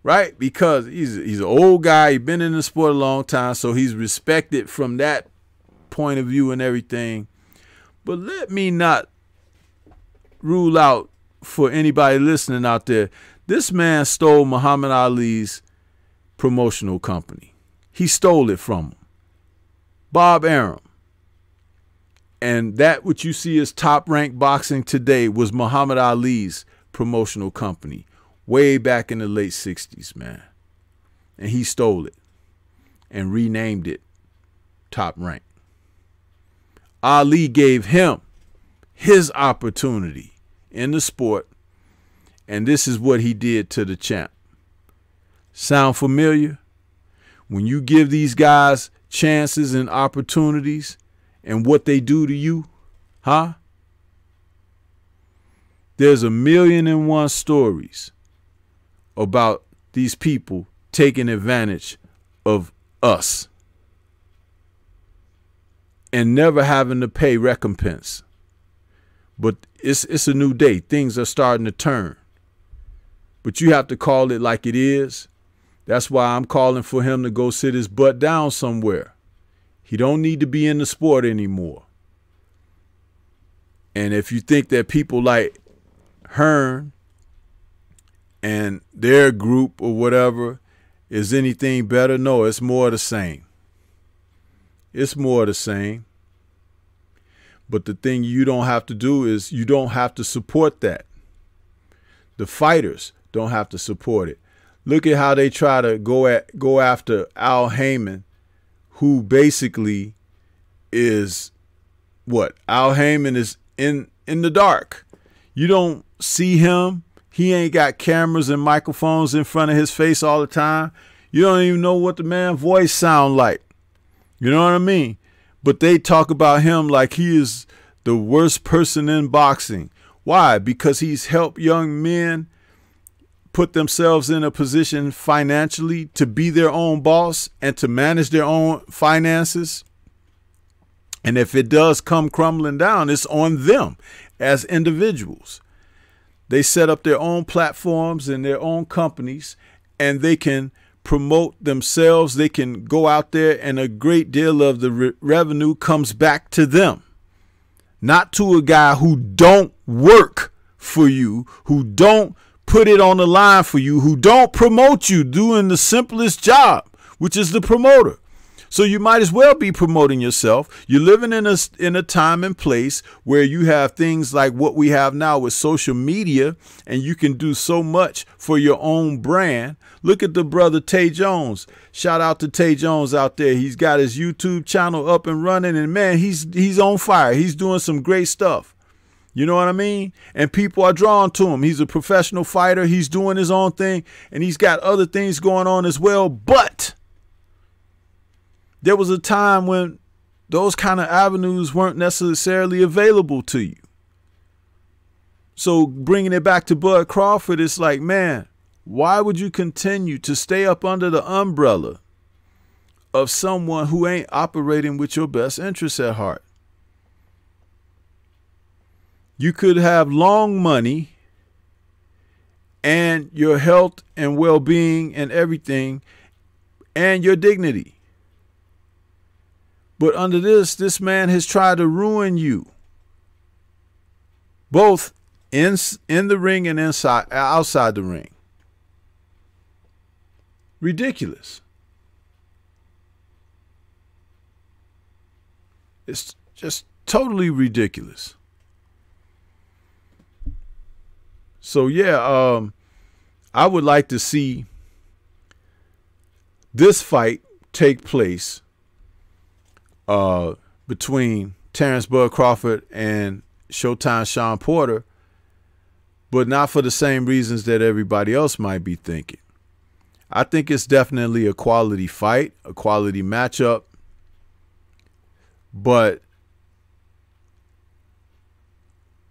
Speaker 1: right? Because he's an old guy. He's been in the sport a long time, so he's respected from that point of view and everything. But let me not rule out for anybody listening out there, this man stole Muhammad Ali's promotional company. He stole it from him. Bob Arum. And that what you see as Top Rank Boxing today was Muhammad Ali's promotional company way back in the late 60s, man. And he stole it and renamed it Top Rank. Ali gave him his opportunity in the sport, and this is what he did to the champ. Sound familiar? When you give these guys chances and opportunities and what they do to you, huh? There's 1,000,001 stories about these people taking advantage of us and never having to pay recompense. But it's a new day. Things are starting to turn. But you have to call it like it is. That's why I'm calling for him to go sit his butt down somewhere. He don't need to be in the sport anymore. And if you think that people like Hearn and their group or whatever is anything better, no, it's more of the same. It's more of the same. But the thing you don't have to do is you don't have to support that. The fighters don't have to support it. Look at how they try to go after Al Heyman, who basically is what? Al Heyman is in the dark. You don't see him. He ain't got cameras and microphones in front of his face all the time. You don't even know what the man's voice sound like. You know what I mean? But they talk about him like he is the worst person in boxing. Why? Because he's helped young men put themselves in a position financially to be their own boss and to manage their own finances. And if it does come crumbling down, it's on them as individuals. They set up their own platforms and their own companies, and they can promote themselves. They can go out there, and a great deal of the revenue comes back to them, not to a guy who don't work for you, who don't put it on the line for you, who don't promote you doing the simplest job, which is the promoter. So you might as well be promoting yourself. You're living in a time and place where you have things like what we have now with social media, and you can do so much for your own brand. Look at the brother Tay Jones. Shout out to Tay Jones out there. He's got his YouTube channel up and running, and man, he's on fire. He's doing some great stuff. You know what I mean? And people are drawn to him. He's a professional fighter. He's doing his own thing, and he's got other things going on as well. But there was a time when those kind of avenues weren't necessarily available to you. So bringing it back to Bud Crawford, it's like, man, why would you continue to stay up under the umbrella of someone who ain't operating with your best interests at heart? You could have long money and your health and well-being and everything and your dignity. But under this man has tried to ruin you, both in the ring and outside the ring. Ridiculous. It's just totally ridiculous. So yeah, I would like to see this fight take place between Terrence Bud Crawford and Showtime Shawn Porter, but not for the same reasons that everybody else might be thinking. I think it's definitely a quality fight, a quality matchup, but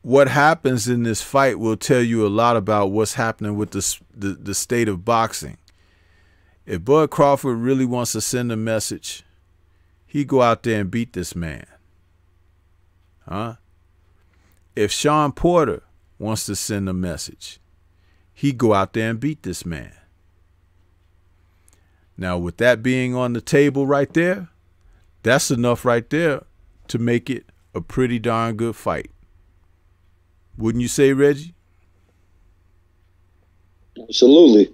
Speaker 1: what happens in this fight will tell you a lot about what's happening with the state of boxing. If Bud Crawford really wants to send a message, he go out there and beat this man. Huh? If Shawn Porter wants to send a message, he go out there and beat this man. Now, with that being on the table right there, that's enough right there to make it a pretty darn good fight. Wouldn't you say, Reggie?
Speaker 2: Absolutely.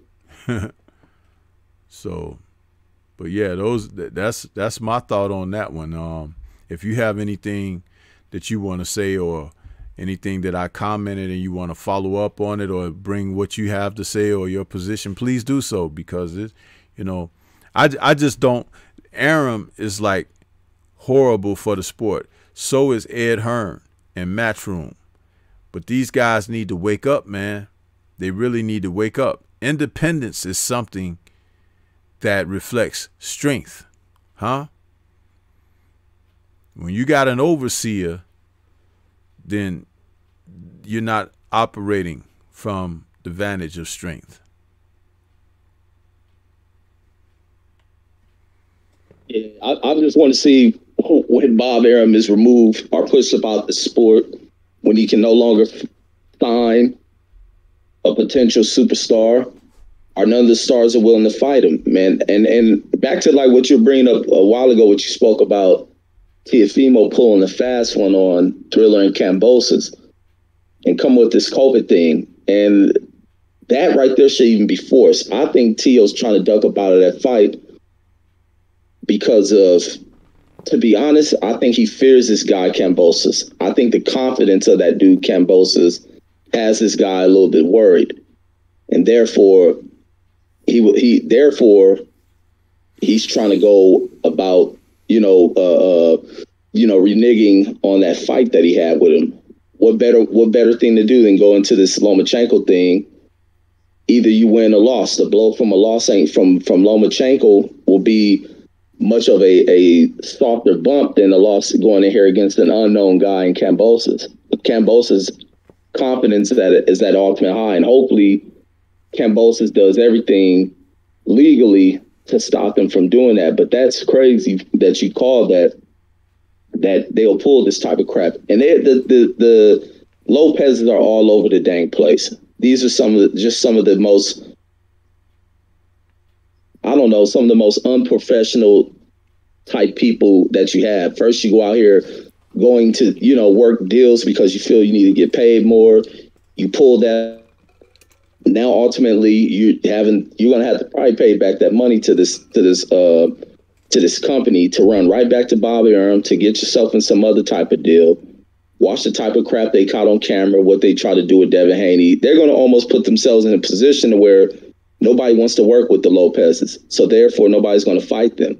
Speaker 1: So, but yeah, that's my thought on that one. If you have anything that you want to say or anything that I commented and you want to follow up on it or bring what you have to say or your position, please do so, because it, you know, I just don't. Aram is like horrible for the sport. So is Ed Hearn and Matchroom. But these guys need to wake up, man. They really need to wake up. Independence is something that reflects strength, huh? When you got an overseer, then you're not operating from the vantage of strength.
Speaker 2: Yeah, I just want to see when Bob Arum is removed or pushed about the sport, when he can no longer sign a potential superstar, or none of the stars are willing to fight him, man. And back to like what you're bringing up a while ago, what you spoke about, Teofimo pulling the fast one on Thriller and Kambosos and come with this COVID thing. And that right there should even be forced. I think Tio's trying to duck up out of that fight because of, to be honest, I think he fears this guy Kambosos. I think the confidence of that dude Kambosos has this guy a little bit worried, and therefore he's trying to go about reneging on that fight that he had with him. What better thing to do than go into this Lomachenko thing? Either you win or loss. The blow from a loss ain't from Lomachenko will be much of a softer bump than the loss going in here against an unknown guy in Kambosos. Kambosos' confidence is at ultimate high, and hopefully Kambosos does everything legally to stop them from doing that. But that's crazy that you call that they'll pull this type of crap. And the Lopez's are all over the dang place. These are some of the most, I don't know, some of the most unprofessional type people that you have. First, you go out here going to, work deals because you feel you need to get paid more. You pull that. Now, ultimately, you're going to have to probably pay back that money to this company to run right back to Bobby Earl to get yourself in some other type of deal. Watch the type of crap they caught on camera, what they try to do with Devin Haney. They're going to almost put themselves in a position to where nobody wants to work with the Lopez's. So therefore, nobody's going to fight them,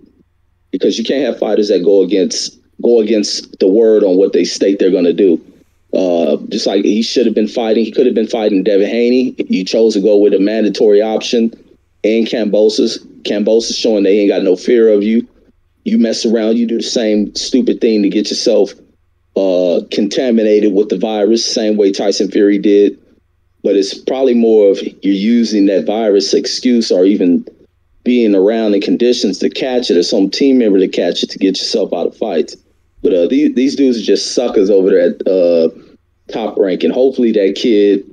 Speaker 2: because you can't have fighters that go against the word on what they state they're going to do. Just like he should have been fighting. He could have been fighting Devin Haney. You chose to go with a mandatory option and Kambosos. Kambosos showing they ain't got no fear of you. You mess around, you do the same stupid thing to get yourself contaminated with the virus, same way Tyson Fury did. But it's probably more of you're using that virus excuse, or even being around in conditions to catch it, or some team member to catch it to get yourself out of fights. But these dudes are just suckers over there at Top Rank, and hopefully that kid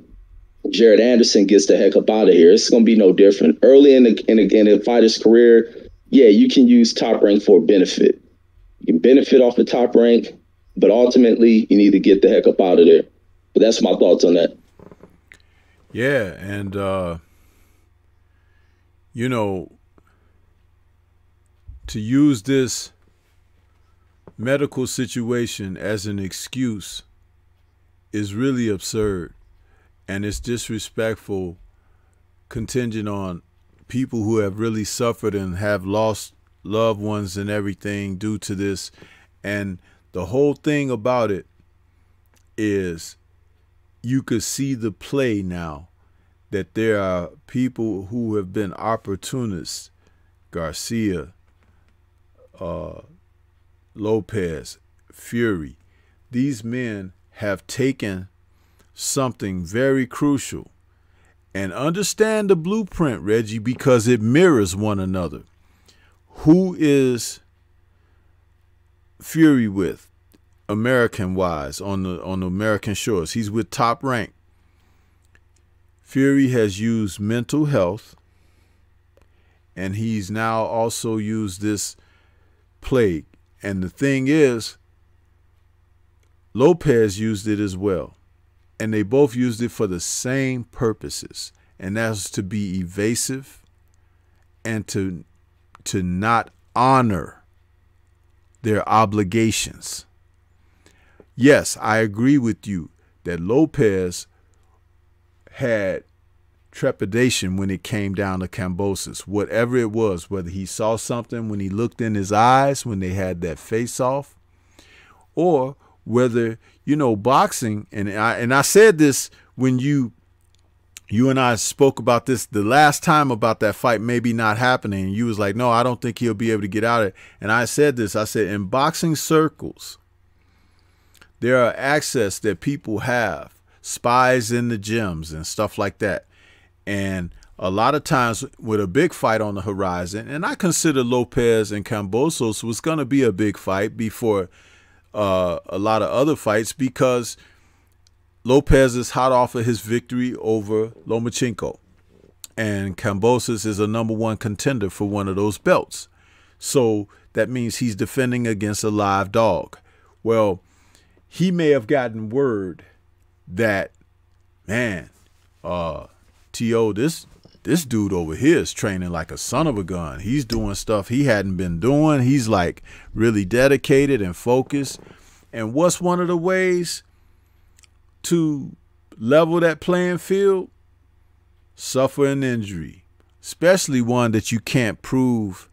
Speaker 2: Jared Anderson gets the heck up out of here. It's going to be no different. Early in a fighter's career, yeah, you can use Top Rank for a benefit. You can benefit off the Top Rank, but ultimately you need to get the heck up out of there. But that's my thoughts on that.
Speaker 1: Yeah, and to use this medical situation as an excuse is really absurd, and it's disrespectful, contingent on people who have really suffered and have lost loved ones and everything due to this. And the whole thing about it is you could see the play now, that there are people who have been opportunists, Garcia, Lopez, Fury. These men have taken something very crucial, and understand the blueprint, Reggie, because it mirrors one another. Who is Fury with, American-wise, on the American shores? He's with Top Rank. Fury has used mental health, and he's now also used this plague. And the thing is, Lopez used it as well. And they both used it for the same purposes. And that's to be evasive and to not honor their obligations. Yes, I agree with you that Lopez had trepidation when it came down to Kambosos. Whatever it was, whether he saw something when he looked in his eyes when they had that face off, or whether, boxing, and I said this when you and I spoke about this the last time about that fight maybe not happening, and you was like, no, I don't think he'll be able to get out of it. And I said this, I said, in boxing circles, there are access that people have, spies in the gyms and stuff like that. And a lot of times with a big fight on the horizon, and I consider Lopez and Kambosos was going to be a big fight before a lot of other fights, because Lopez is hot off of his victory over Lomachenko, and Kambosos is a #1 contender for one of those belts. So that means he's defending against a live dog. Well, he may have gotten word that, man, T.O., this dude over here is training like a son of a gun. He's doing stuff he hadn't been doing. He's like really dedicated and focused. And what's one of the ways to level that playing field? Suffer an injury, especially one that you can't prove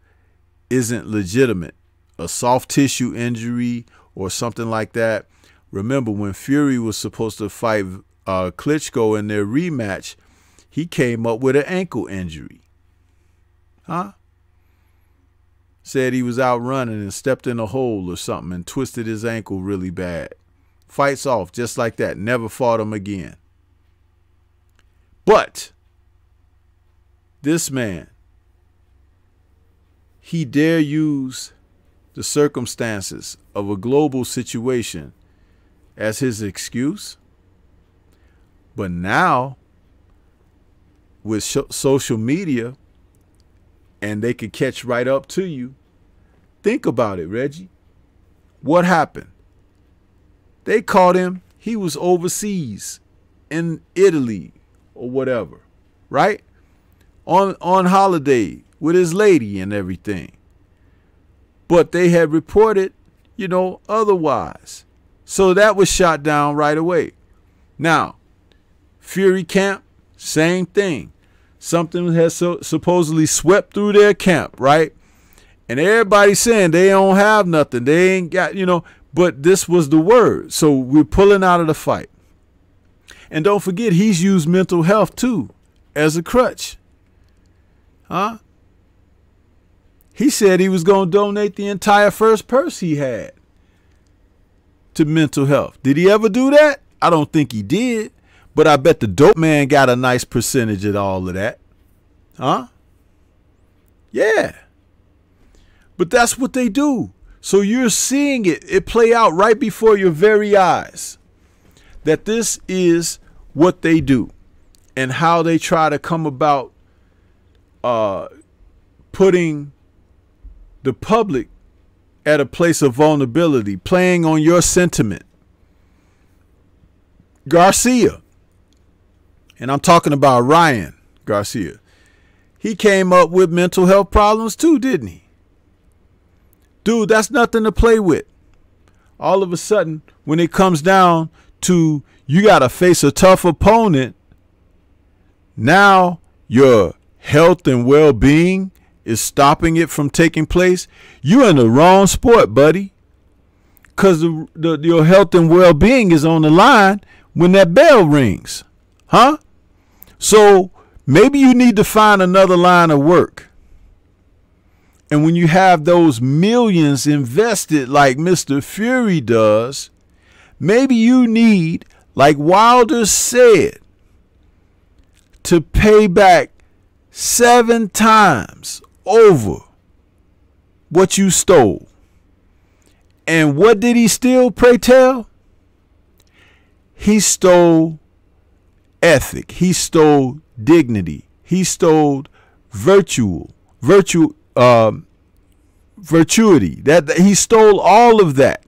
Speaker 1: isn't legitimate. A soft tissue injury or something like that. Remember when Fury was supposed to fight Klitschko in their rematch, he came up with an ankle injury. Said he was out running and stepped in a hole or something and twisted his ankle really bad. Fights off just like that. Never fought him again. But this man, he dare use the circumstances of a global situation as his excuse. But now, with social media, and they could catch right up to you, think about it, Reggie. What happened? They caught him. He was overseas in Italy or whatever, right? On holiday with his lady and everything. But they had reported, otherwise. So that was shot down right away. Now, Fury camp, same thing. Something has supposedly swept through their camp, right? And everybody's saying they don't have nothing. They ain't got, but this was the word. So we're pulling out of the fight. And don't forget, he's used mental health too as a crutch. Huh? He said he was going to donate the entire first purse he had to mental health. Did he ever do that? I don't think he did. But I bet the dope man got a nice percentage of all of that. Huh? Yeah. But that's what they do. So you're seeing it play out right before your very eyes. That this is what they do. And how they try to come about putting the public at a place of vulnerability, playing on your sentiment. Garcia, and I'm talking about Ryan Garcia, he came up with mental health problems too, didn't he? Dude, that's nothing to play with. All of a sudden, when it comes down to you got to face a tough opponent, now your health and well-being is stopping it from taking place. You're in the wrong sport, buddy. Because your health and well-being is on the line when that bell rings. Huh? So maybe you need to find another line of work. And when you have those millions invested like Mr. Fury does, maybe you need, like Wilder said, to pay back 7 times over what you stole. And what did he steal, pray tell? He stole ethic. He stole dignity. He stole virtuity. That he stole all of that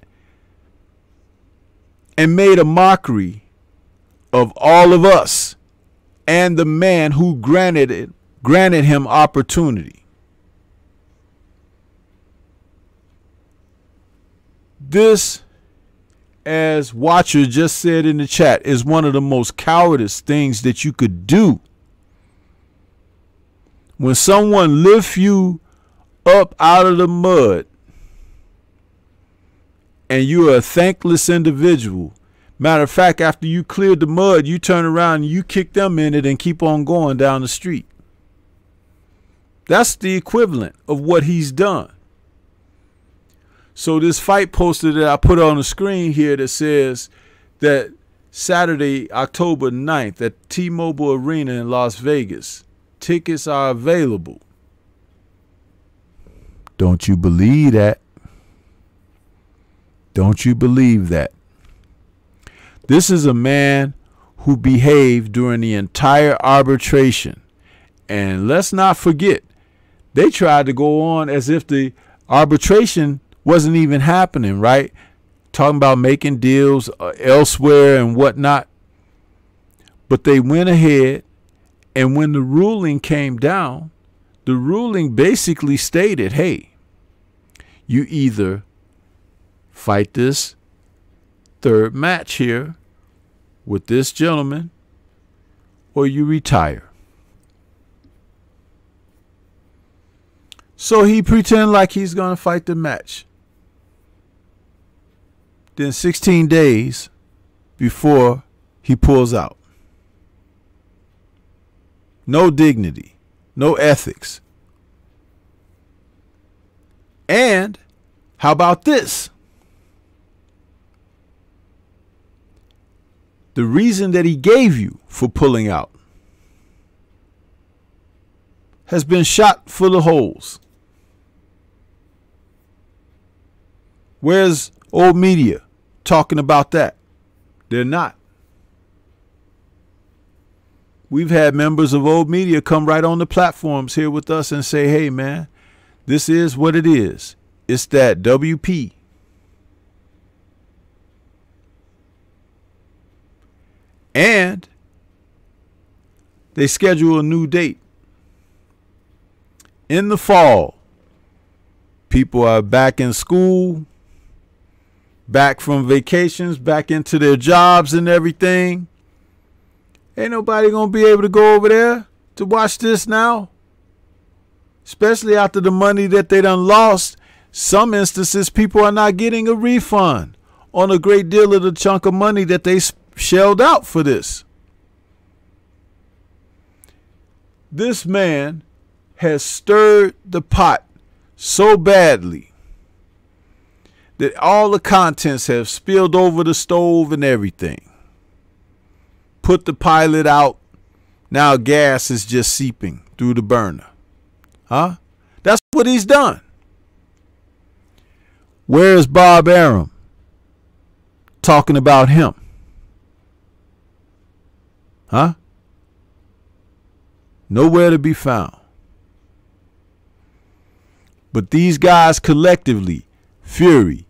Speaker 1: and made a mockery of all of us and the man who granted him opportunity. This, as Watcher just said in the chat, is one of the most cowardice things that you could do. When someone lifts you up out of the mud and you're a thankless individual. Matter of fact, after you cleared the mud, you turn around and you kick them in it and keep on going down the street. That's the equivalent of what he's done. So this fight poster that I put on the screen here that says that Saturday, October 9th at T-Mobile Arena in Las Vegas, tickets are available. Don't you believe that? Don't you believe that? This is a man who behaved during the entire arbitration. And let's not forget, they tried to go on as if the arbitration wasn't even happening, right? Talking about making deals elsewhere and whatnot. But they went ahead, and when the ruling came down, the ruling basically stated, hey, you either fight this third match here with this gentleman or you retire. So he pretend like he's going to fight the match. Then 16 days before he pulls out. No dignity, no ethics. And how about this? The reason that he gave you for pulling out. has been shot full of holes. Where's old media talking about that? They're not. We've had members of old media come right on the platforms here with us and say, hey, man, this is what it is. It's that WP. And they schedule a new date. In the fall, people are back in school, back from vacations, back into their jobs and everything. Ain't nobody gonna be able to go over there to watch this now. Especially after the money that they done lost. Some instances, people are not getting a refund on a great deal of the chunk of money that they shelled out for this. This man has stirred the pot so badly that all the contents have spilled over the stove and everything. Put the pilot out. Now gas is just seeping through the burner. Huh? That's what he's done. Where's Bob Arum talking about him? Huh? Nowhere to be found. But these guys collectively, Fury,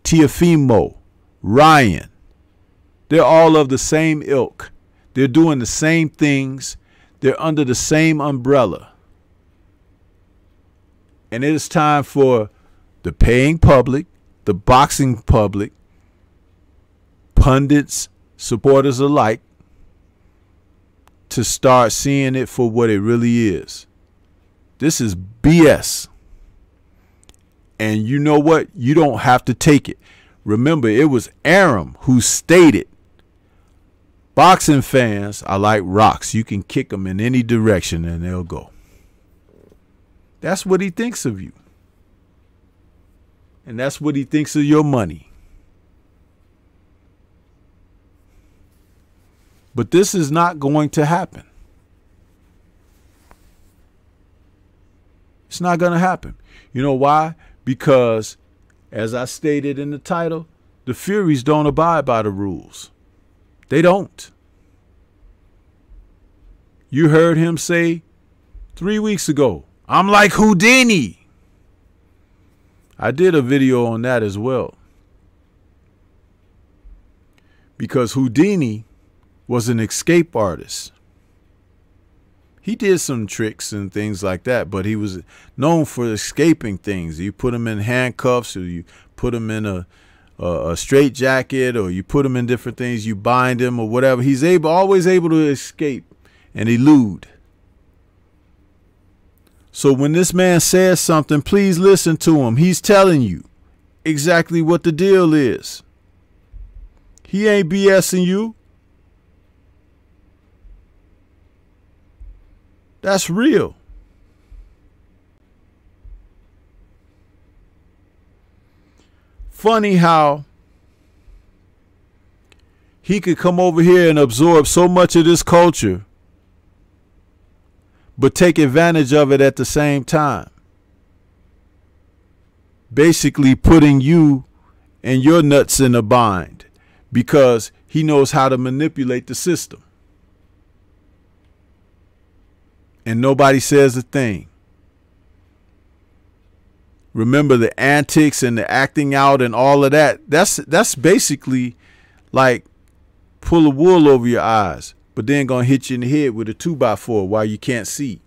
Speaker 1: Tiafimo, Ryan, they're all of the same ilk. They're doing the same things. They're under the same umbrella. And it is time for the paying public, the boxing public, pundits, supporters alike, to start seeing it for what it really is. This is BS. And you know what? You don't have to take it. Remember, it was Arum who stated, boxing fans are like rocks. You can kick them in any direction and they'll go. That's what he thinks of you. And that's what he thinks of your money. But this is not going to happen. It's not going to happen. You know why? Because, as I stated in the title, the Furies don't abide by the rules. They don't. You heard him say 3 weeks ago, I'm like Houdini. I did a video on that as well. Because Houdini was an escape artist. He did some tricks and things like that, but he was known for escaping things. You put him in handcuffs, or you put him in a straight jacket, or you put him in different things. You bind him or whatever. He's always able to escape and elude. So when this man says something, please listen to him. He's telling you exactly what the deal is. He ain't BSing you. That's real. Funny how he could come over here and absorb so much of this culture, but take advantage of it at the same time. Basically putting you and your nuts in a bind because he knows how to manipulate the system. And nobody says a thing. Remember the antics and the acting out and all of that. That's basically like pull a wool over your eyes, but then gonna hit you in the head with a 2x4 while you can't see.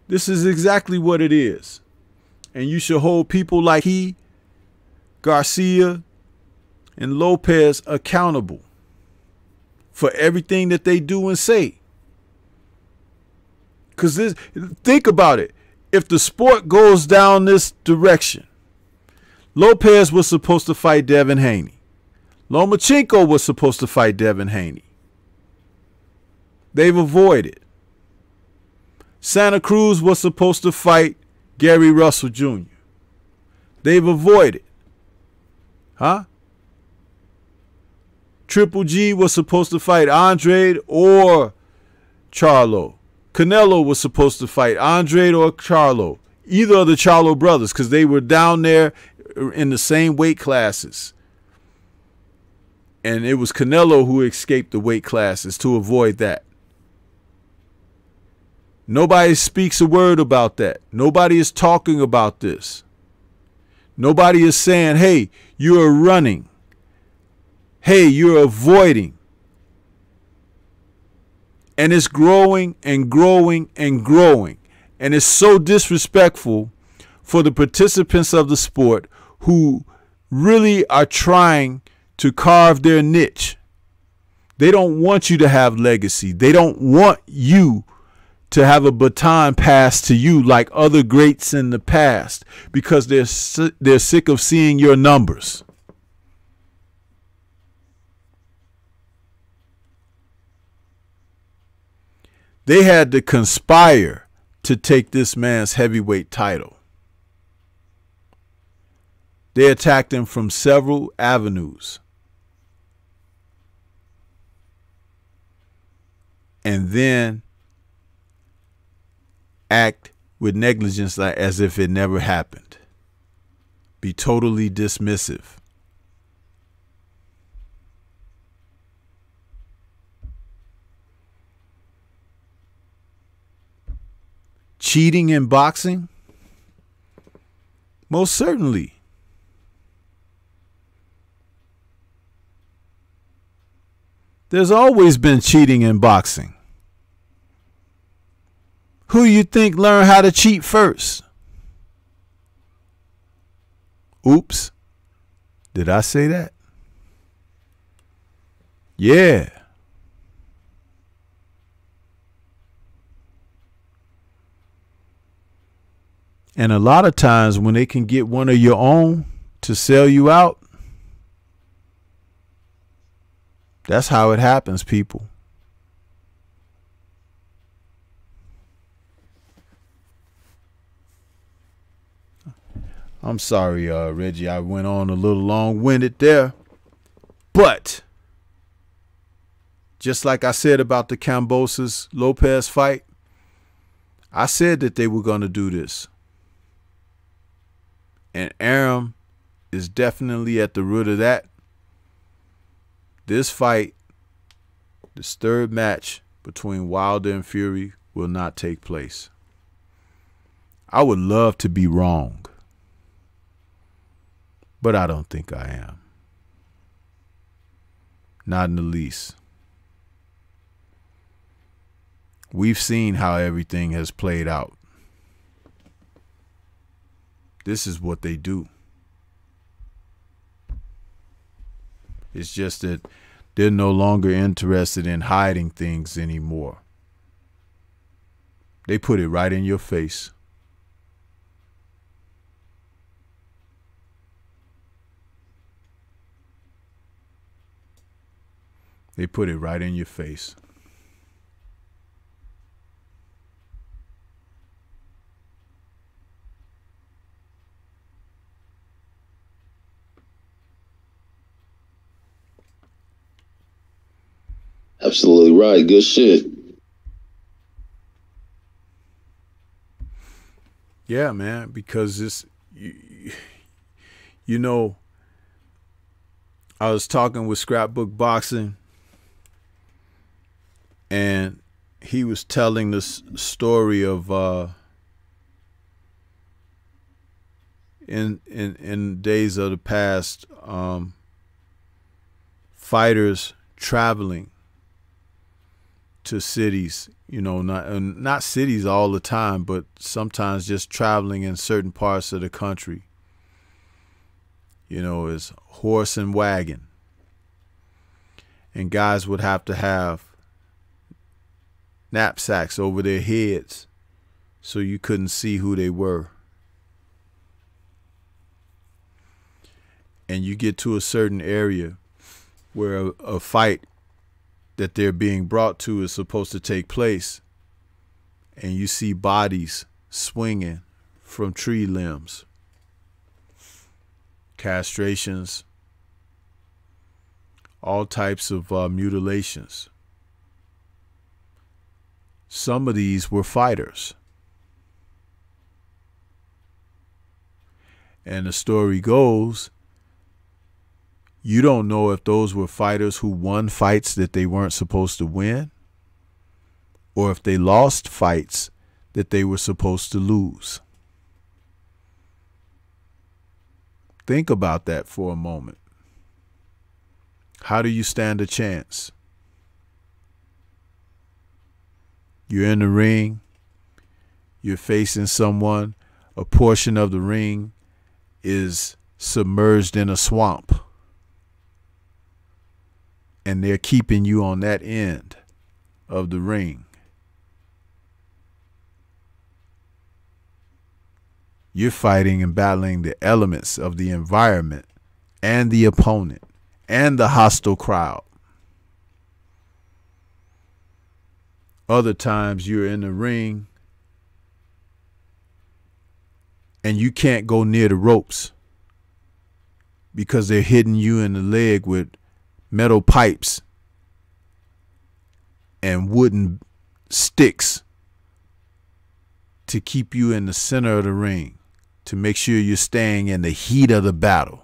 Speaker 1: This is exactly what it is. And you should hold people like he, Garcia, and Lopez accountable for everything that they do and say. Because think about it. If the sport goes down this direction, Lopez was supposed to fight Devin Haney. Lomachenko was supposed to fight Devin Haney. They've avoided. Santa Cruz was supposed to fight Gary Russell Jr. They've avoided. Huh? Triple G was supposed to fight Andrade or Charlo. Canelo was supposed to fight Andrade or Charlo. Either of the Charlo brothers, because they were down there in the same weight classes. And it was Canelo who escaped the weight classes to avoid that. Nobody speaks a word about that. Nobody is talking about this. Nobody is saying, hey, you're running. Hey, you're avoiding. And it's growing and growing and growing. And it's so disrespectful for the participants of the sport who really are trying to carve their niche. They don't want you to have legacy. They don't want you to have a baton passed to you like other greats in the past, because they're sick of seeing your numbers. They had to conspire to take this man's heavyweight title. They attacked him from several avenues. And then act with negligence as if it never happened. Be totally dismissive. Cheating in boxing? Most certainly. There's always been cheating in boxing. Who you think learned how to cheat first? Oops. Did I say that? Yeah. And a lot of times when they can get one of your own to sell you out, that's how it happens, people. I'm sorry, Reggie, I went on a little long-winded there. But just like I said about the Kambosos-Lopez fight, I said that they were going to do this. And Arum is definitely at the root of that. This fight, this third match between Wilder and Fury, will not take place. I would love to be wrong, but I don't think I am. Not in the least. We've seen how everything has played out. This is what they do. It's just that they're no longer interested in hiding things anymore. They put it right in your face. They put it right in your face.
Speaker 2: Absolutely right. Good shit.
Speaker 1: Yeah, man, because it's, you know, I was talking with Scrapbook Boxing, and he was telling this story of in days of the past, fighters traveling to cities, you know, not cities all the time, but sometimes just traveling in certain parts of the country. You know, it's horse and wagon. And guys would have to have knapsacks over their heads so you couldn't see who they were. And you get to a certain area where a fight that they're being brought to is supposed to take place, and you see bodies swinging from tree limbs, castrations, all types of mutilations. Some of these were fighters. And the story goes, you don't know if those were fighters who won fights that they weren't supposed to win, or if they lost fights that they were supposed to lose. Think about that for a moment. How do you stand a chance? You're in the ring. You're facing someone. A portion of the ring is submerged in a swamp. And they're keeping you on that end of the ring. You're fighting and battling the elements of the environment and the opponent and the hostile crowd. Other times you're in the ring and you can't go near the ropes because they're hitting you in the leg with metal pipes and wooden sticks to keep you in the center of the ring, to make sure you're staying in the heat of the battle.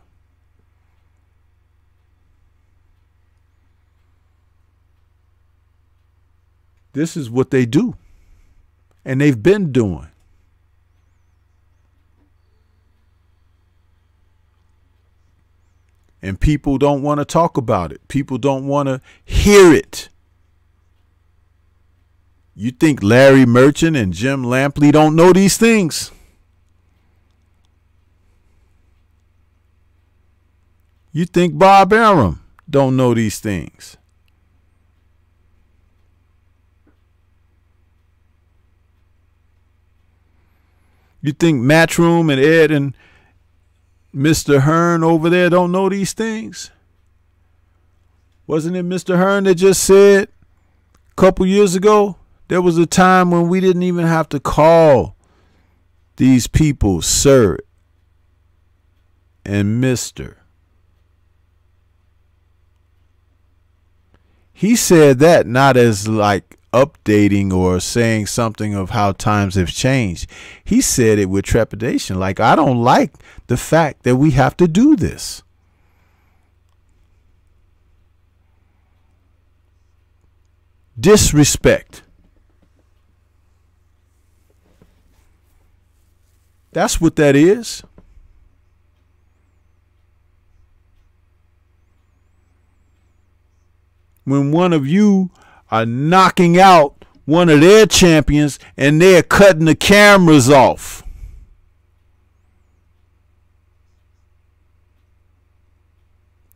Speaker 1: This is what they do, and they've been doing. And people don't want to talk about it. People don't want to hear it. You think Larry Merchant and Jim Lampley don't know these things? You think Bob Arum don't know these things? You think Matchroom and Ed and Mr. Hearn over there don't know these things? Wasn't it Mr. Hearn that just said a couple years ago, there was a time when we didn't even have to call these people sir and Mr. He said that not as like updating or saying something of how times have changed. He said it with trepidation, like, I don't like the fact that we have to do this. Disrespect. That's what that is. When one of you are knocking out one of their champions and they're cutting the cameras off.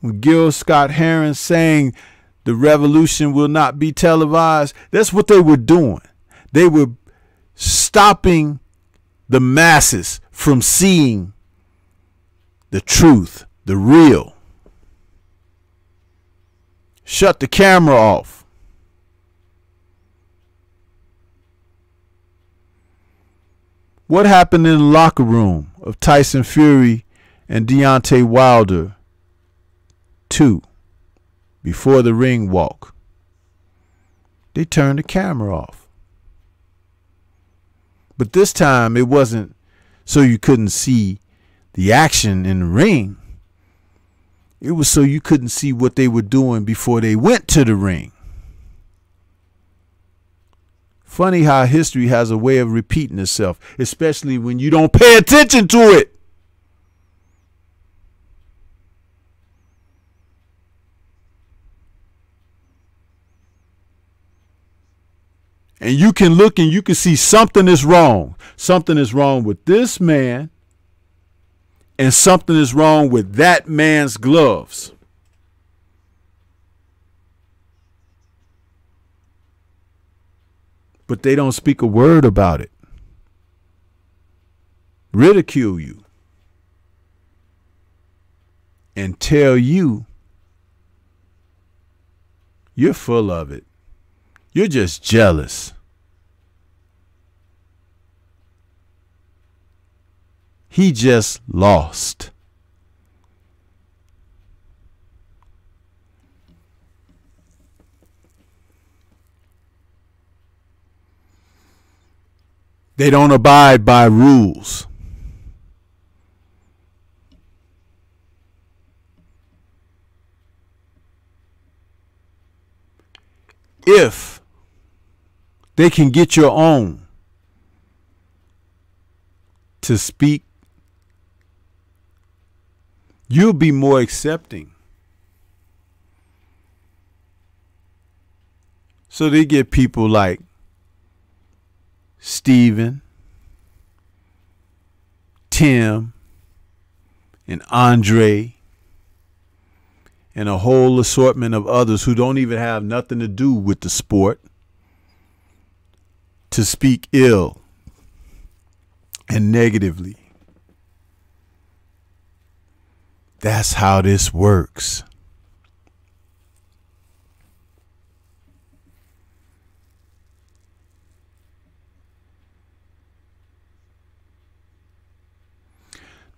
Speaker 1: When Gil Scott Heron saying the revolution will not be televised, that's what they were doing. They were stopping the masses from seeing the truth, the real. Shut the camera off. What happened in the locker room of Tyson Fury and Deontay Wilder 2 before the ring walk? They turned the camera off. But this time it wasn't so you couldn't see the action in the ring. It was so you couldn't see what they were doing before they went to the ring. Funny how history has a way of repeating itself, especially when you don't pay attention to it. And you can look and you can see something is wrong. Something is wrong with this man, and something is wrong with that man's gloves. But they don't speak a word about it. Ridicule you. And tell you you're full of it. You're just jealous. He just lost. They don't abide by rules. If they can get your own to speak, you'll be more accepting. So they get people like Steven, Tim, and Andre, and a whole assortment of others who don't even have nothing to do with the sport to speak ill and negatively. That's how this works.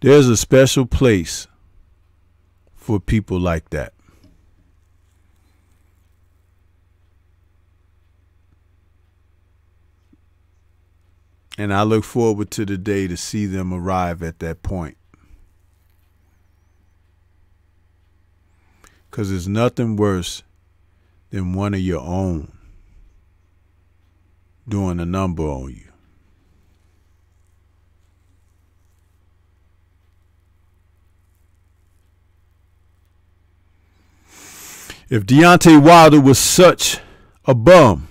Speaker 1: There's a special place for people like that. And I look forward to the day to see them arrive at that point. Because there's nothing worse than one of your own doing a number on you. If Deontay Wilder was such a bum,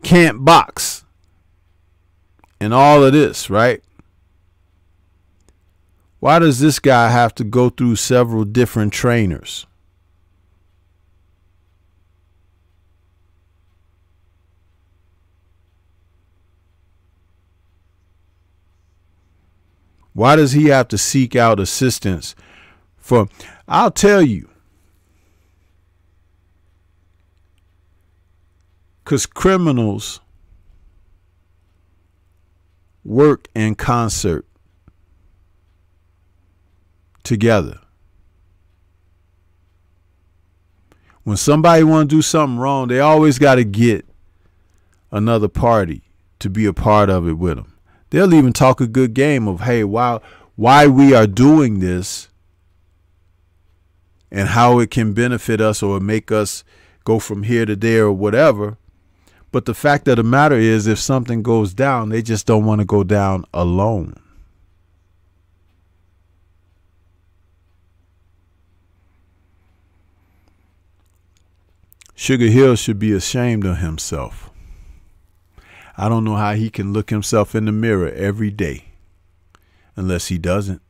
Speaker 1: can't box, and all of this, right? Why does this guy have to go through several different trainers? Why does he have to seek out assistance from, I'll tell you, because criminals work in concert together. When somebody want to do something wrong, they always got to get another party to be a part of it with them. They'll even talk a good game of, hey, why we are doing this and how it can benefit us or make us go from here to there or whatever. But the fact of the matter is, if something goes down, they just don't want to go down alone. Sugar Hill should be ashamed of himself. I don't know how he can look himself in the mirror every day unless he doesn't.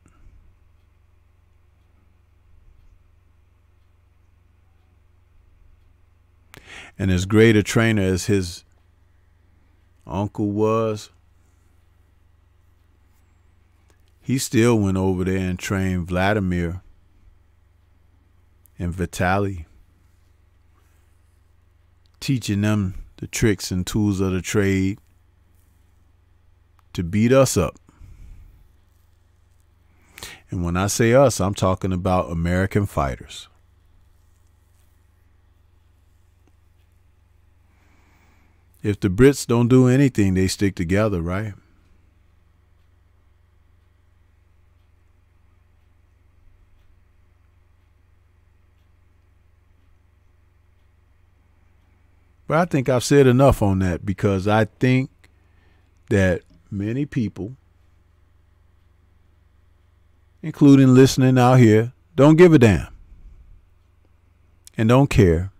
Speaker 1: And as great a trainer as his uncle was, he still went over there and trained Vladimir and Vitaly, teaching them the tricks and tools of the trade to beat us up. And when I say us, I'm talking about American fighters. If the Brits don't do anything, they stick together, right? But I think I've said enough on that, because I think that many people, including listening out here, don't give a damn and don't care.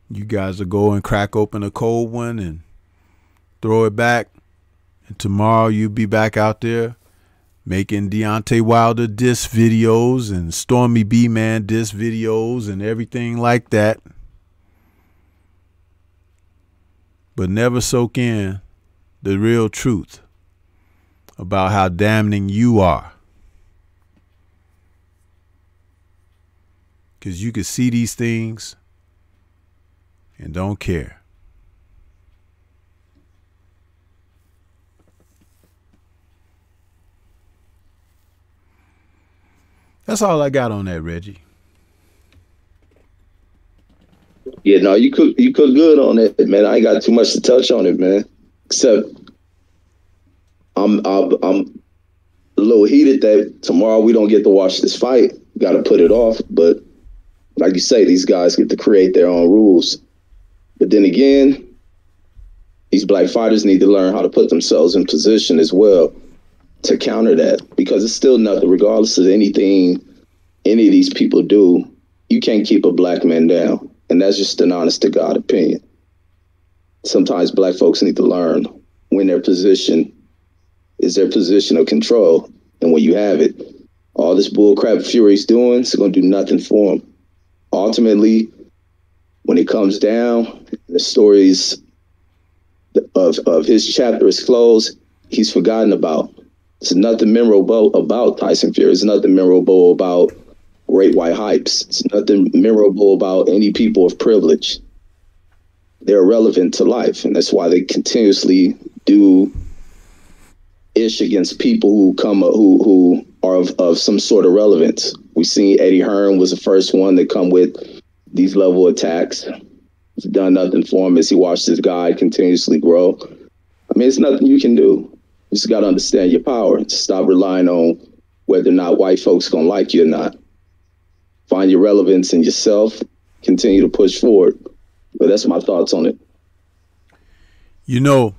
Speaker 1: You guys will go and crack open a cold one and throw it back, and tomorrow you'll be back out there making Deontay Wilder diss videos and Stormybman diss videos and everything like that. But never soak in the real truth about how damning you are. Because you can see these things and don't care. That's all I got on that, Reggie.
Speaker 2: Yeah, no, you cook good on it, man. I ain't got too much to touch on it, man. Except I'm a little heated that tomorrow we don't get to watch this fight. Got to put it off. But like you say, these guys get to create their own rules. But then again, these black fighters need to learn how to put themselves in position as well to counter that, because it's still nothing, regardless of anything any of these people do. You can't keep a black man down. And that's just an honest to God opinion. Sometimes black folks need to learn when their position is their position of control. And when you have it, all this bullcrap Fury's doing, it's going to do nothing for him. Ultimately, when it comes down, the stories of his chapter is closed, he's forgotten about. There's nothing memorable about Tyson Fury. There's nothing memorable about Great White Hypes. It's nothing memorable about any people of privilege. They're irrelevant to life, and that's why they continuously do ish against people who are of some sort of relevance. We've seen Eddie Hearn was the first one to come with these level attacks. It's done nothing for him as he watched his guy continuously grow. I mean, it's nothing you can do. You just got to understand your power. Stop relying on whether or not white folks gonna like you or not. Find your relevance in yourself. Continue to push forward. But that's my thoughts on it.
Speaker 1: You know,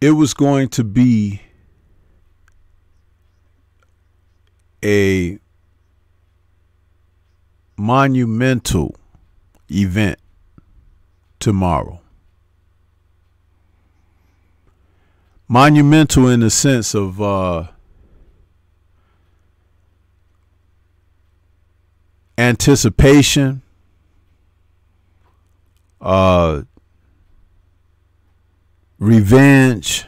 Speaker 1: it was going to be a monumental event tomorrow. Monumental in the sense of anticipation, revenge,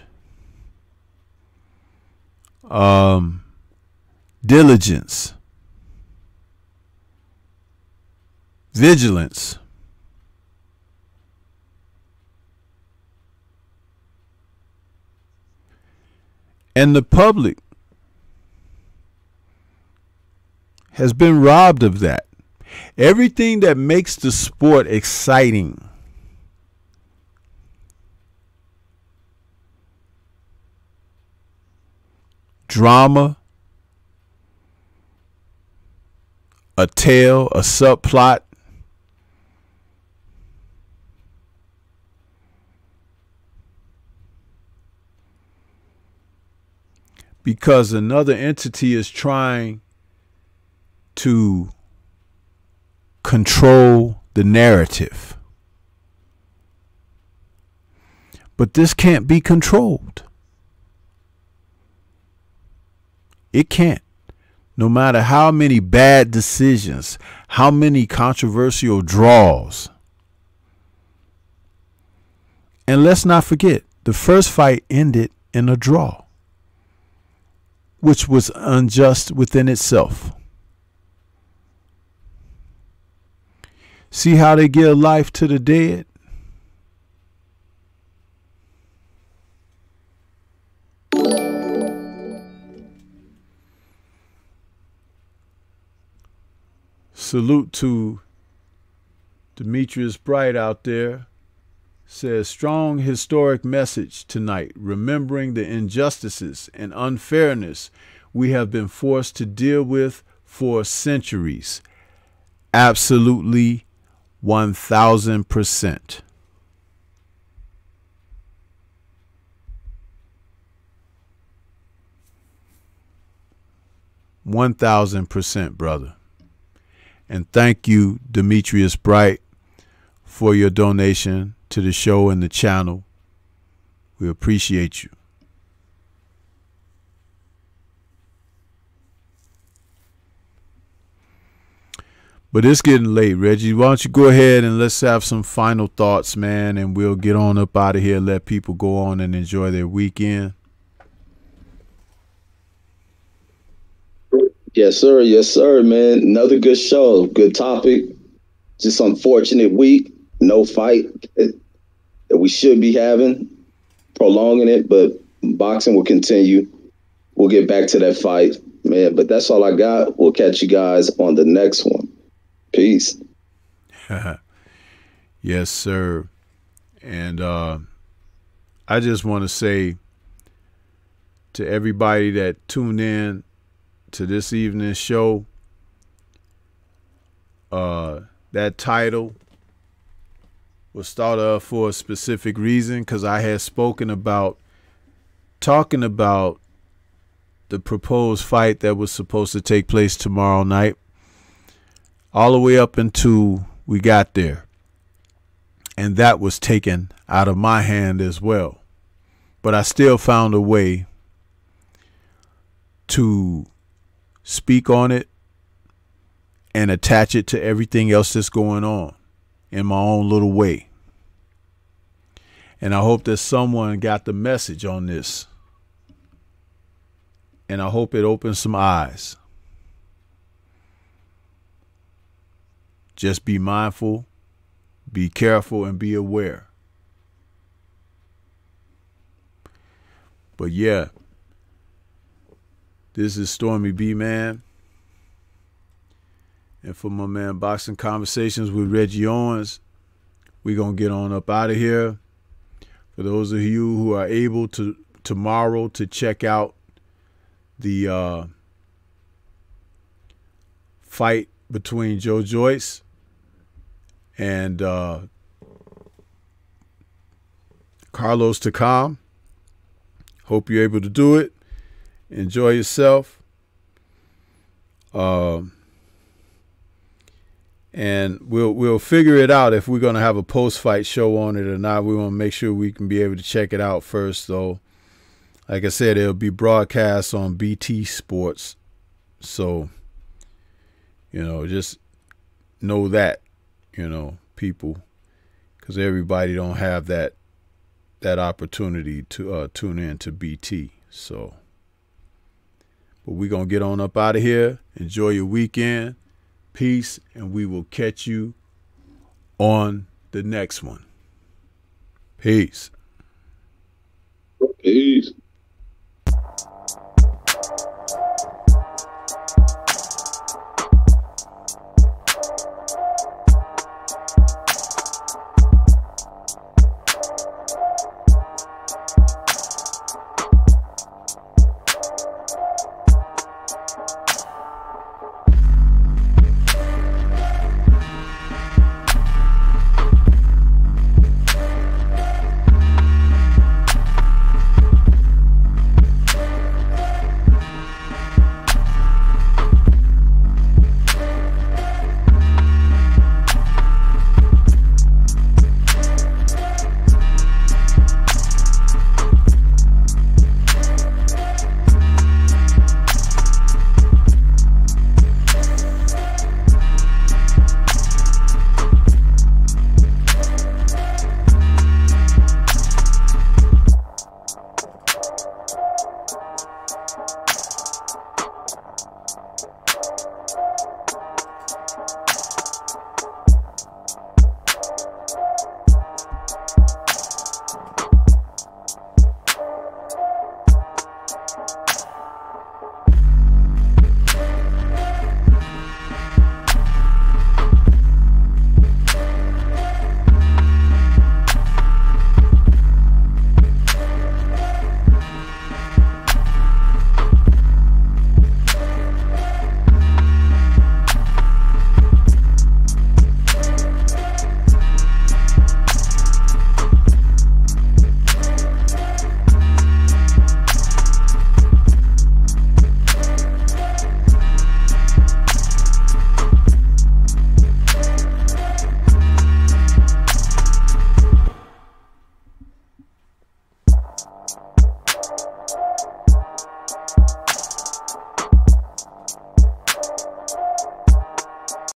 Speaker 1: diligence, vigilance. And the public has been robbed of that. Everything that makes the sport exciting, drama, a tale, a subplot, because another entity is trying to control the narrative. But this can't be controlled. It can't. No matter how many bad decisions, how many controversial draws. And let's not forget, the first fight ended in a draw, which was unjust within itself. See how they give life to the dead? Salute to Demetrius Bright out there. Says, strong historic message tonight, remembering the injustices and unfairness we have been forced to deal with for centuries. Absolutely 1000%. 1000%, brother. And thank you, Demetrius Bright, for your donation to the show and the channel. We appreciate you. But it's getting late, Reggie. Why don't you go ahead and let's have some final thoughts, man, and we'll get on up out of here, let people go on and enjoy their weekend.
Speaker 2: Yes, sir. Yes, sir, man. Another good show. Good topic. Just unfortunate week. No fight that we should be having, prolonging it, but boxing will continue. We'll get back to that fight, man. But that's all I got. We'll catch you guys on the next one. Peace.
Speaker 1: Yes, sir. And I just want to say to everybody that tuned in to this evening's show, that title was thought of for a specific reason, because I had talking about the proposed fight that was supposed to take place tomorrow night, all the way up until we got there. And that was taken out of my hand as well. But I still found a way to speak on it and attach it to everything else that's going on in my own little way. And I hope that someone got the message on this. And I hope it opens some eyes. Just be mindful, be careful, and be aware. But yeah, this is Stormybman. And for my man Boxing Conversations with Reggie Owens, we're going to get on up out of here. For those of you who are able to tomorrow to check out the fight between Joe Joyce and Carlos Takam, hope you're able to do it. Enjoy yourself. And we'll figure it out if we're going to have a post-fight show on it or not. We want to make sure we can be able to check it out first, though. Like I said, it'll be broadcast on BT Sports. So, just know that, people, because everybody don't have that opportunity to tune in to BT. So, but we're going to get on up out of here. Enjoy your weekend. Peace, and we will catch you on the next one. Peace.
Speaker 2: Peace.